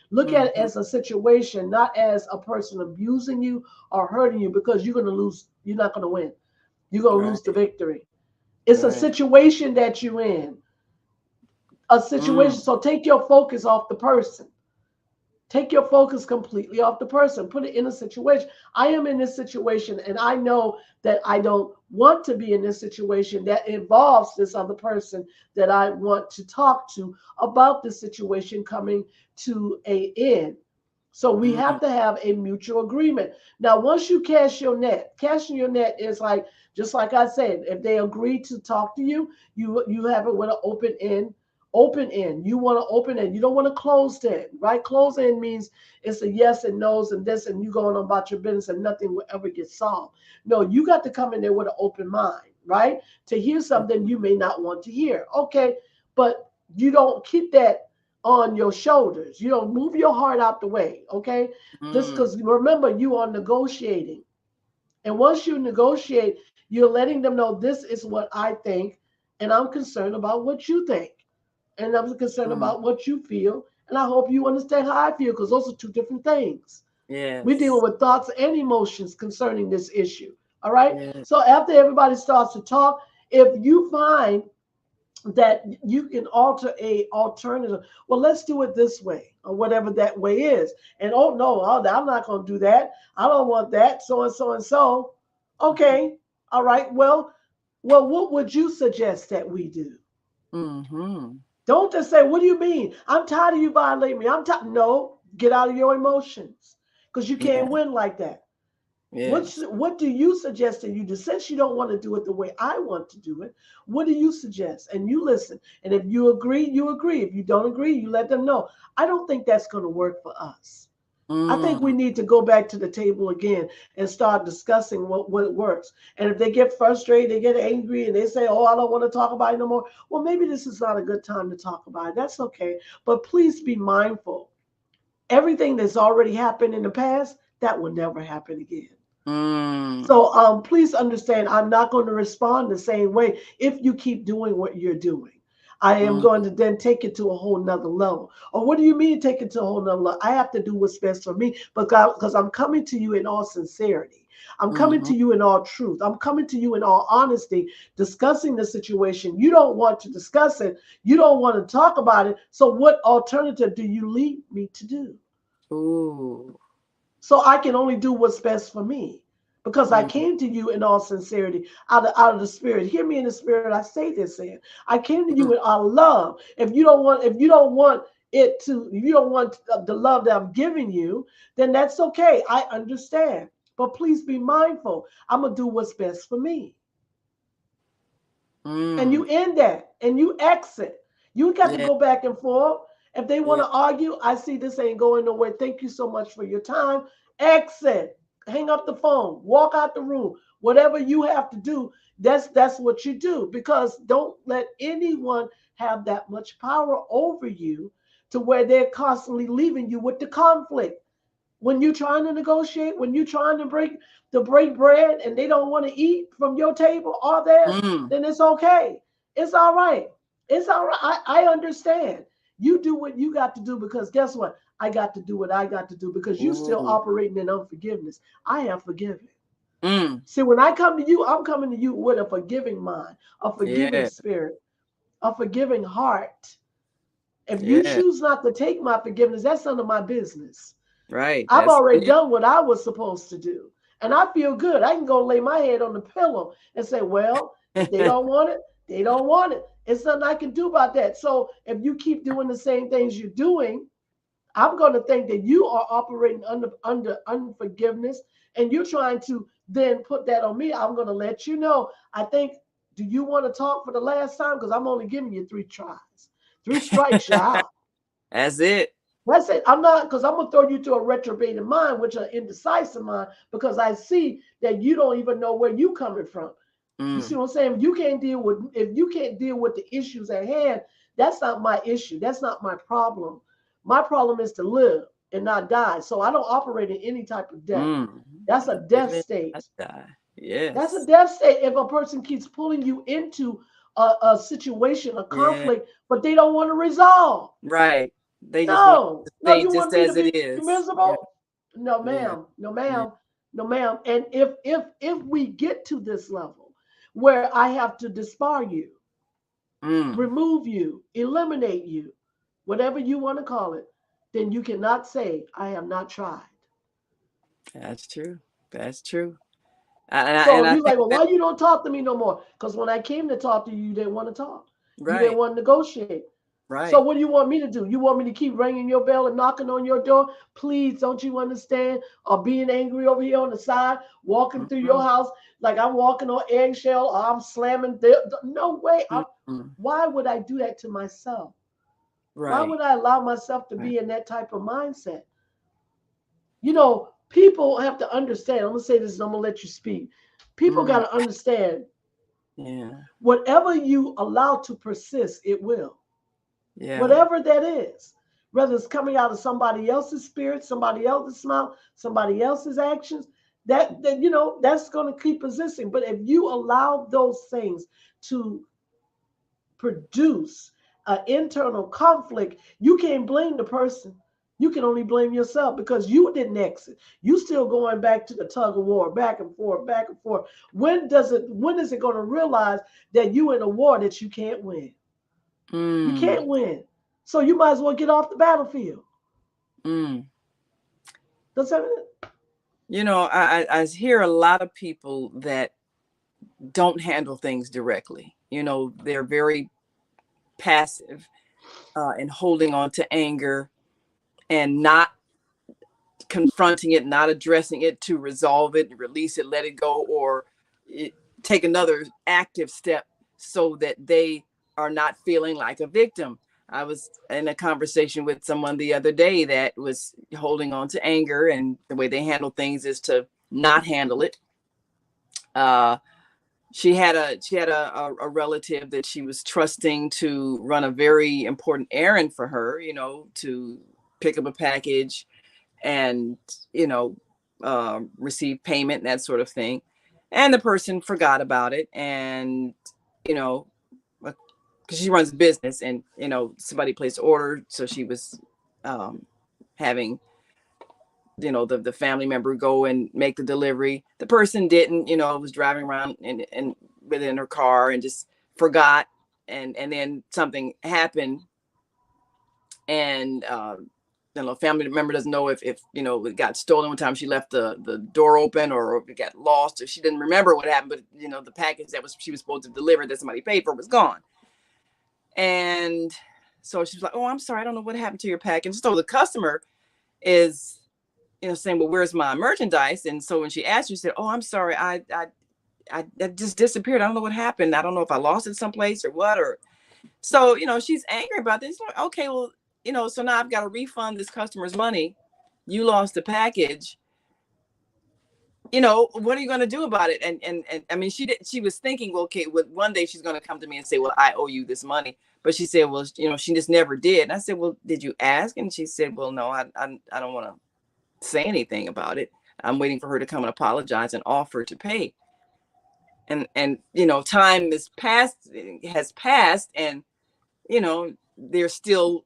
Look at it as a situation, not as a person abusing you or hurting you, because you're going to lose. You're not going to win. You're going to lose the victory. It's a situation that you're in, a situation. So take your focus off the person. Take your focus completely off the person. Put it in a situation. I am in this situation, and I know that I don't want to be in this situation that involves this other person that I want to talk to about the situation coming to a end. So we have to have a mutual agreement. Now, once you cast your net, casting your net is like, just like I said, if they agree to talk to you, you have it with an open end. Open end. You want to open end. You don't want to close end, right? Close end means it's a yes and no's and this, and you going on about your business and nothing will ever get solved. No, you got to come in there with an open mind, right? To hear something you may not want to hear. Okay, but you don't keep that on your shoulders. You don't move your heart out the way, okay? Just because remember, you are negotiating. And once you negotiate, you're letting them know this is what I think, and I'm concerned about what you think. And I'm concerned about what you feel, And I hope you understand how I feel, because those are two different things. We're dealing Yes. with thoughts and emotions concerning this issue. All right. Yeah. So after everybody starts to talk, if you find that you can alter a alternative, well, let's do it this way, or whatever that way is. And oh no, I'm not going to do that. I don't want that. So and so and so. Okay. All right. Well, what would you suggest that we do? Mm-hmm. Don't just say, what do you mean? I'm tired of you violating me. I'm tired. No, get out of your emotions, because you can't Yeah. win like that. Yes. What do you suggest that you do? Since you don't want to do it the way I want to do it, what do you suggest? And you listen. And if you agree, you agree. If you don't agree, you let them know. I don't think that's going to work for us. I think we Mm. need to go back to the table again and start discussing what works. And if they get frustrated, they get angry, and they say, oh, I don't want to talk about it no more. Well, maybe this is not a good time to talk about it. That's okay. But please be mindful. Everything that's already happened in the past, that will never happen again. Mm. So please understand, I'm not going to respond the same way if you keep doing what you're doing. I am Mm. going to then take it to a whole nother level. Or what do you mean take it to a whole nother level? I have to do what's best for me, because I'm coming to you in all sincerity. I'm coming Mm-hmm. to you in all truth. I'm coming to you in all honesty, discussing the situation. You don't want to discuss it. You don't want to talk about it. So what alternative do you lead me to do? Ooh. So I can only do what's best for me, because I Mm. came to you in all sincerity, out of the spirit. Hear me in the spirit. I say this in. I came to you Mm. with our love. If you don't want the love that I'm giving you, then that's okay. I understand. But please be mindful. I'm gonna do what's best for me. And Mm. you end that and you exit. You got to Yeah. go back and forth. If they want Yeah. to argue, I see this ain't going nowhere. Thank you so much for your time. Exit. Hang up the phone. Walk out the room. Whatever you have to do, that's what you do. Because don't let anyone have that much power over you to where they're constantly leaving you with the conflict. When you're trying to negotiate, when you're trying to break bread, and they don't want to eat from your table or theirs, Mm. then it's okay. It's all right. It's all right. I understand. You do what you got to do, because guess what? I got to do what I got to do, because you still Ooh. operating in unforgiveness. I am forgiven. Mm. See, when I come to you, I'm coming to you with a forgiving mind, a forgiving Yeah. spirit, a forgiving heart. If you Yeah. choose not to take my forgiveness, that's none of my business. Right. I've That's already it. done what I was supposed to do. And I feel good. I can go lay my head on the pillow and say, well, if they don't want it, they don't want it. It's nothing I can do about that. So if you keep doing the same things you're doing, I'm going to think that you are operating under unforgiveness, and you're trying to then put that on me. I'm going to let you know. I think, do you want to talk for the last time? Because I'm only giving you 3 tries. 3 strikes, you're out. That's it. That's it. I'm not, because I'm gonna throw you to a retrobated mind, which are indecisive mind, because I see that you don't even know where you coming from. You see Mm. what I'm saying? If you can't deal with the issues at hand, that's not my issue. That's not my problem. My problem is to live and not die. So I don't operate in any type of death. Mm. That's a death Live and not state. die. That's a Yes. death state if a person keeps pulling you into a situation, a Yeah. conflict, but they don't want to resolve. Right. They just want No, to no, stay you just want me to as be it is. Yeah. miserable? No, Yeah. ma'am. No, Yeah. ma'am. No, ma'am. And if we get to this level where I have to disbar you, Mm. remove you, eliminate you, whatever you want to call it, then you cannot say I have not tried. That's true. That's true. So And if I you're like, think well, that why you don't talk to me no more? Because when I came to talk to you, you didn't want to talk. You didn't right. want to negotiate. So Right. what do you want me to do? You want me to keep ringing your bell and knocking on your door? Please, don't you understand? Or being angry over here on the side, walking through your Mm-hmm. house like I'm walking on eggshell, or I'm slamming. No way. Mm-hmm. Why would I do that to myself? Why Right. would I allow myself to Right. be in that type of mindset? People have to understand. I'm gonna say this, and I'm gonna let you speak. People got Mm. to understand. Yeah. Whatever you allow to persist, it will. Yeah. Whatever that is, whether it's coming out of somebody else's spirit, somebody else's smile, somebody else's actions, that's going to keep persisting. But if you allow those things to produce an internal conflict, you can't blame the person. You can only blame yourself because you didn't exit. You still going back to the tug of war, back and forth, back and forth. When is it going to realize that you in a war that you can't win? You Mm, can't win. So you might as well get off the battlefield. mm. Does that You know, I hear a lot of people that don't handle things directly. You know, they're very passive and holding on to anger and not confronting it, not addressing it to resolve it, release it, let it go, or it, take another active step so that they are not feeling like a victim. I was in a conversation with someone the other day that was holding on to anger, and the way they handle things is to not handle it. Uh, she had a relative that she was trusting to run a very important errand for her, you know, to pick up a package and, you know, receive payment, that sort of thing. And the person forgot about it. And, you know, because she runs a business and, you know, somebody placed an order. So she was having, you know, the family member go and make the delivery. The person didn't, you know, was driving around and within her car and just forgot. And then something happened. And you know, family member doesn't know if you know it got stolen one time. She left the door open, or if it got lost, or she didn't remember what happened. But you know, the package that was she was supposed to deliver that somebody paid for was gone. And so she's like, "Oh, I'm sorry, I don't know what happened to your package." So the customer is, you know, saying, "Well, where's my merchandise?" And so when she asked, she said, "Oh, I'm sorry, I just disappeared. I don't know what happened. I don't know if I lost it someplace or what." Or so, you know, she's angry about this. Like, okay, well, you know, so now I've got to refund this customer's money. You lost the package. You know, what are you going to do about it? And I mean, she was thinking, well, okay, well, one day she's going to come to me and say, well, I owe you this money. But she said, well, you know, she just never did. And I said, well, did you ask? And she said, well, no, I don't want to say anything about it. I'm waiting for her to come and apologize and offer to pay. And you know, time has passed, and you know, there's still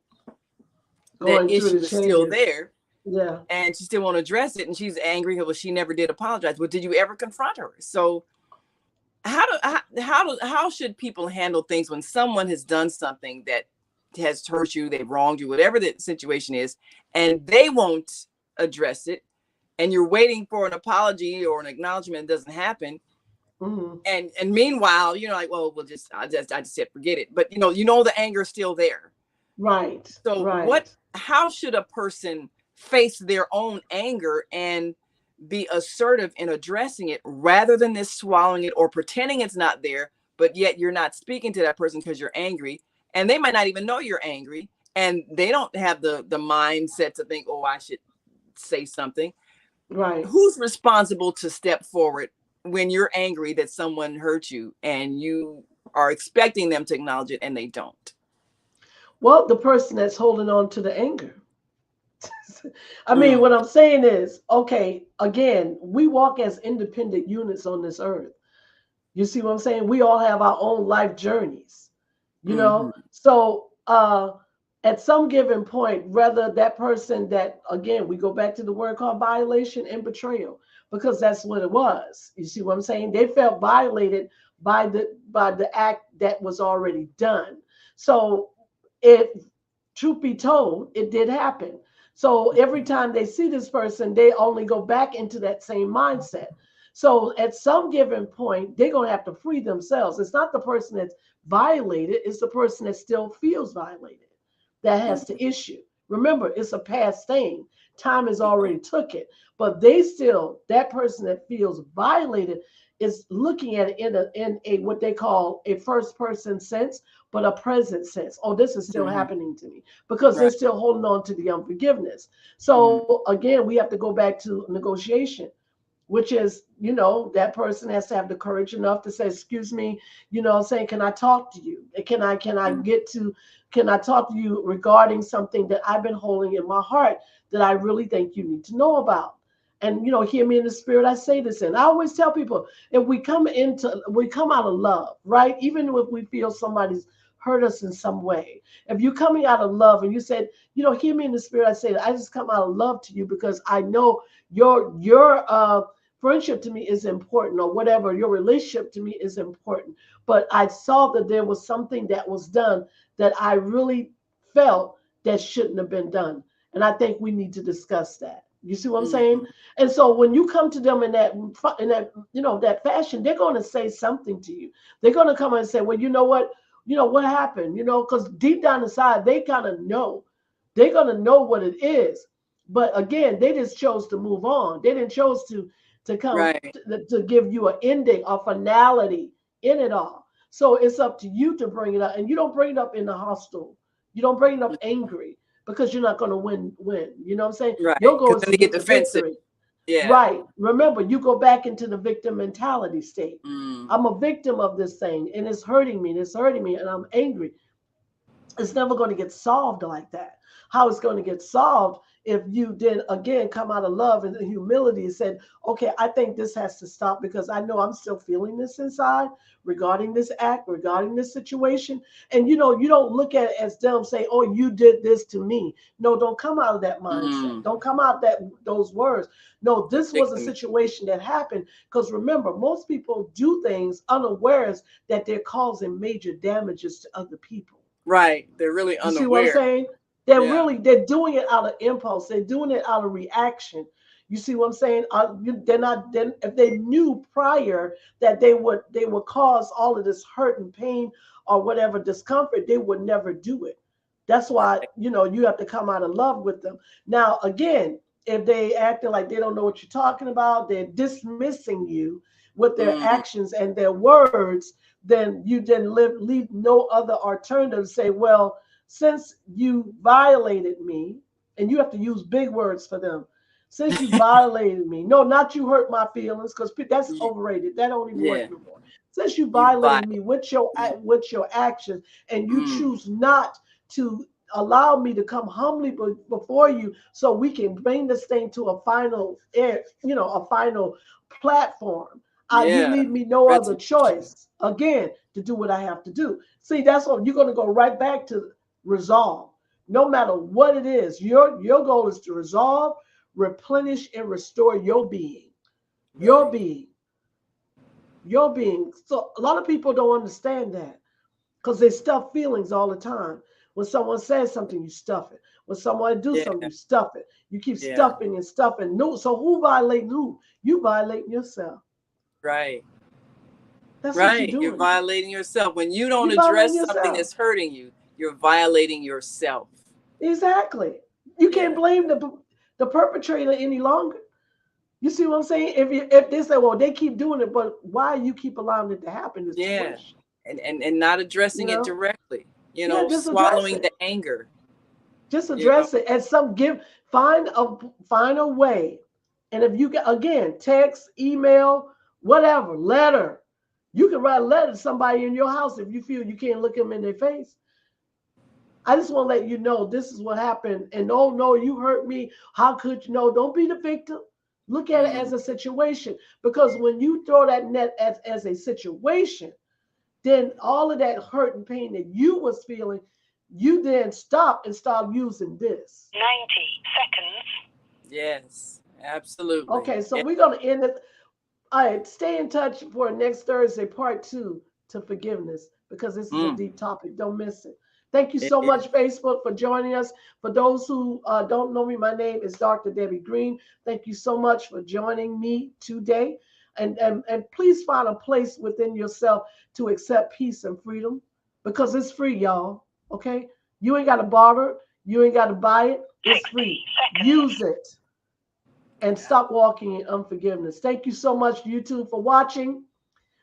that going through issue the is still changes? there, Yeah. and she still won't address it, and she's angry. Well, she never did apologize. Well, did you ever confront her? So how should people handle things when someone has done something that has hurt you, they've wronged you, whatever the situation is, and they won't address it, and you're waiting for an apology or an acknowledgement, doesn't happen. Mm-hmm. And meanwhile, you know, like, well, I just said forget it. But you know the anger is still there. Right. So Right. how should a person face their own anger and be assertive in addressing it, rather than this swallowing it or pretending it's not there, but yet you're not speaking to that person because you're angry, and they might not even know you're angry, and they don't have the mindset to think, oh, I should say something. Right. Who's responsible to step forward when you're angry that someone hurt you and you are expecting them to acknowledge it and they don't? Well, the person that's holding on to the anger. I mean, Mm, what I'm saying is, okay, again, we walk as independent units on this earth. You see what I'm saying? We all have our own life journeys, you mm-hmm, know? So, at some given point, whether that person that, again, we go back to the word called violation and betrayal, because that's what it was. You see what I'm saying? They felt violated by the act that was already done. So, if truth be told, it did happen. So every time they see this person, they only go back into that same mindset. So at some given point, they're going to have to free themselves. It's not the person that's violated, it's the person that still feels violated that has mm-hmm, to issue. Remember, it's a past thing. Time has already took it. But they still, that person that feels violated is looking at it in a what they call a first person sense, but a present sense. Oh, this is still mm-hmm. happening to me because they're Right. still holding on to the unforgiveness. Mm-hmm, So again, we have to go back to negotiation, which is, that person has to have the courage enough to say, excuse me, I'm saying, can I talk to you? Can I talk to you regarding something that I've been holding in my heart that I really think you need to know about? And, hear me in the spirit, I say this, and I always tell people, if we come out of love, right? Even if we feel somebody's hurt us in some way. If you're coming out of love and you said, hear me in the spirit, I said, I just come out of love to you because I know your friendship to me is important, or whatever, your relationship to me is important. But I saw that there was something that was done that I really felt that shouldn't have been done. And I think we need to discuss that. You see what I'm saying? Mm-hmm. And so when you come to them in that fashion, they're going to say something to you. They're going to come and say, well, what happened? Because deep down inside, they kind of know. They're going to know what it is. But again, they just chose to move on. They didn't chose to come Right. to give you an ending, a finality in it all. So it's up to you to bring it up, and you don't bring it up in the hostile. You don't bring it up angry because you're not going to win. You know what I'm saying? Right. Your goal Because is then to they get get the defensive. victory. Yeah. Right. Remember, you go back into the victim mentality state. Mm. I'm a victim of this thing, and it's hurting me, and and I'm angry. It's never going to get solved like that. How it's going to get solved if you then again come out of love and humility and said, okay, I think this has to stop because I know I'm still feeling this inside regarding this act, regarding this situation. And you don't look at it as them say, oh, you did this to me. No, don't come out of that mindset. Mm. Don't come out those words. No, The this was a victim. situation that happened. Because remember, most people do things unawares that they're causing major damages to other people. Right. They're really You see what I'm unaware. saying? Yeah. They're doing it out of impulse. They're doing it out of reaction. You see what I'm saying? They're not. Then if they knew prior that they would cause all of this hurt and pain or whatever discomfort, they would never do it. That's why Right. you have to come out of love with them. Now again, if they acting like they don't know what you're talking about, they're dismissing you with their Mm. actions and their words, then you then leave no other alternative to say, well, since you violated me, and you have to use big words for them, since you violated me, no, not you hurt my feelings, because that's Y- overrated. That don't even work yeah. no more. Since you You violated me violate. with your Mm. actions, and you Mm. choose not to allow me to come humbly before you, so we can bring this thing to a final, a final platform. You Yeah. leave me no other Resolution. choice again to do what I have to do. See, that's what you're going to go right back to resolve. No matter what it is, your goal is to resolve, replenish, and restore your being. Your Right. being. Your being. So a lot of people don't understand that because they stuff feelings all the time. When someone says something, you stuff it. When someone do Yeah. something, you stuff it. You keep Yeah. stuffing and stuffing. No, so who violating who? You violating yourself. Right. That's what you're Right. You're doing. violating yourself. When you don't You violating address something yourself. that's hurting you, you're violating yourself. Exactly. You can't Yeah. blame the perpetrator any longer. You see what I'm saying? If they say, well, they keep doing it, but why you keep allowing it to happen is the Yeah. question. And not You addressing it know? directly. Yeah, just address Swallowing it. the anger. Just You know. address it. And find a way. And if you get again, text, email, whatever, letter. You can write a letter to somebody in your house if you feel you can't look them in their face. I just want to let you know this is what happened. And oh no, you hurt me. How could you know? Don't be the victim. Look at it Mm. as a situation. Because when you throw that net as a situation, then all of that hurt and pain that you was feeling, you then stop and start using this. 90 seconds. Yes. Absolutely. Okay, so Yeah. we're gonna end it. All right, stay in touch for next Thursday, part 2 to forgiveness, because this is a Mm. deep topic. Don't miss it. Thank you It so is. much, Facebook, for joining us. For those who don't know me, my name is Dr. Debbie Green. Thank you so much for joining me today. And please find a place within yourself to accept peace and freedom, because it's free, y'all. Okay? You ain't got to barter it. You ain't got to buy it. It's 60 free. seconds. Use it and Yeah. stop walking in unforgiveness. Thank you so much, YouTube, for watching.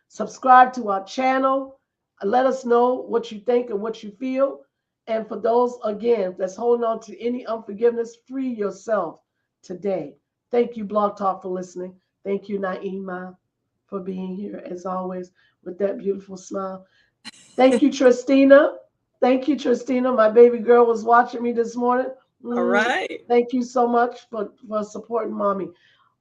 Subscribe to our channel. Let us know what you think and what you feel. And for those, again, that's holding on to any unforgiveness, free yourself today. Thank you, Blog Talk, for listening. Thank you, Naima, for being here, as always, with that beautiful smile. Thank you, Tristina. Thank you, Tristina. My baby girl was watching me this morning. All Mm, right. thank you so much for supporting mommy.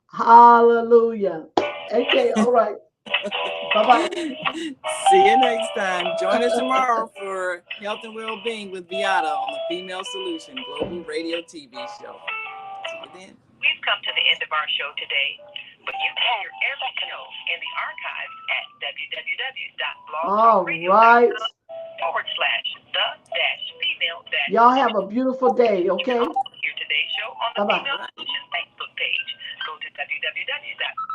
Hallelujah. Okay, all right. Bye-bye. See you next time. Join us tomorrow for Health and Well-Being with Beata on the Female Solution Global Radio TV show. See you then. We've come to the end of our show today, but you can hear every show in the archives at All www.blogtalkradio.com right. /the-female Y'all have a beautiful day, okay? You can also hear today's show on the Bye-bye. Female Solutions Facebook page. Go to www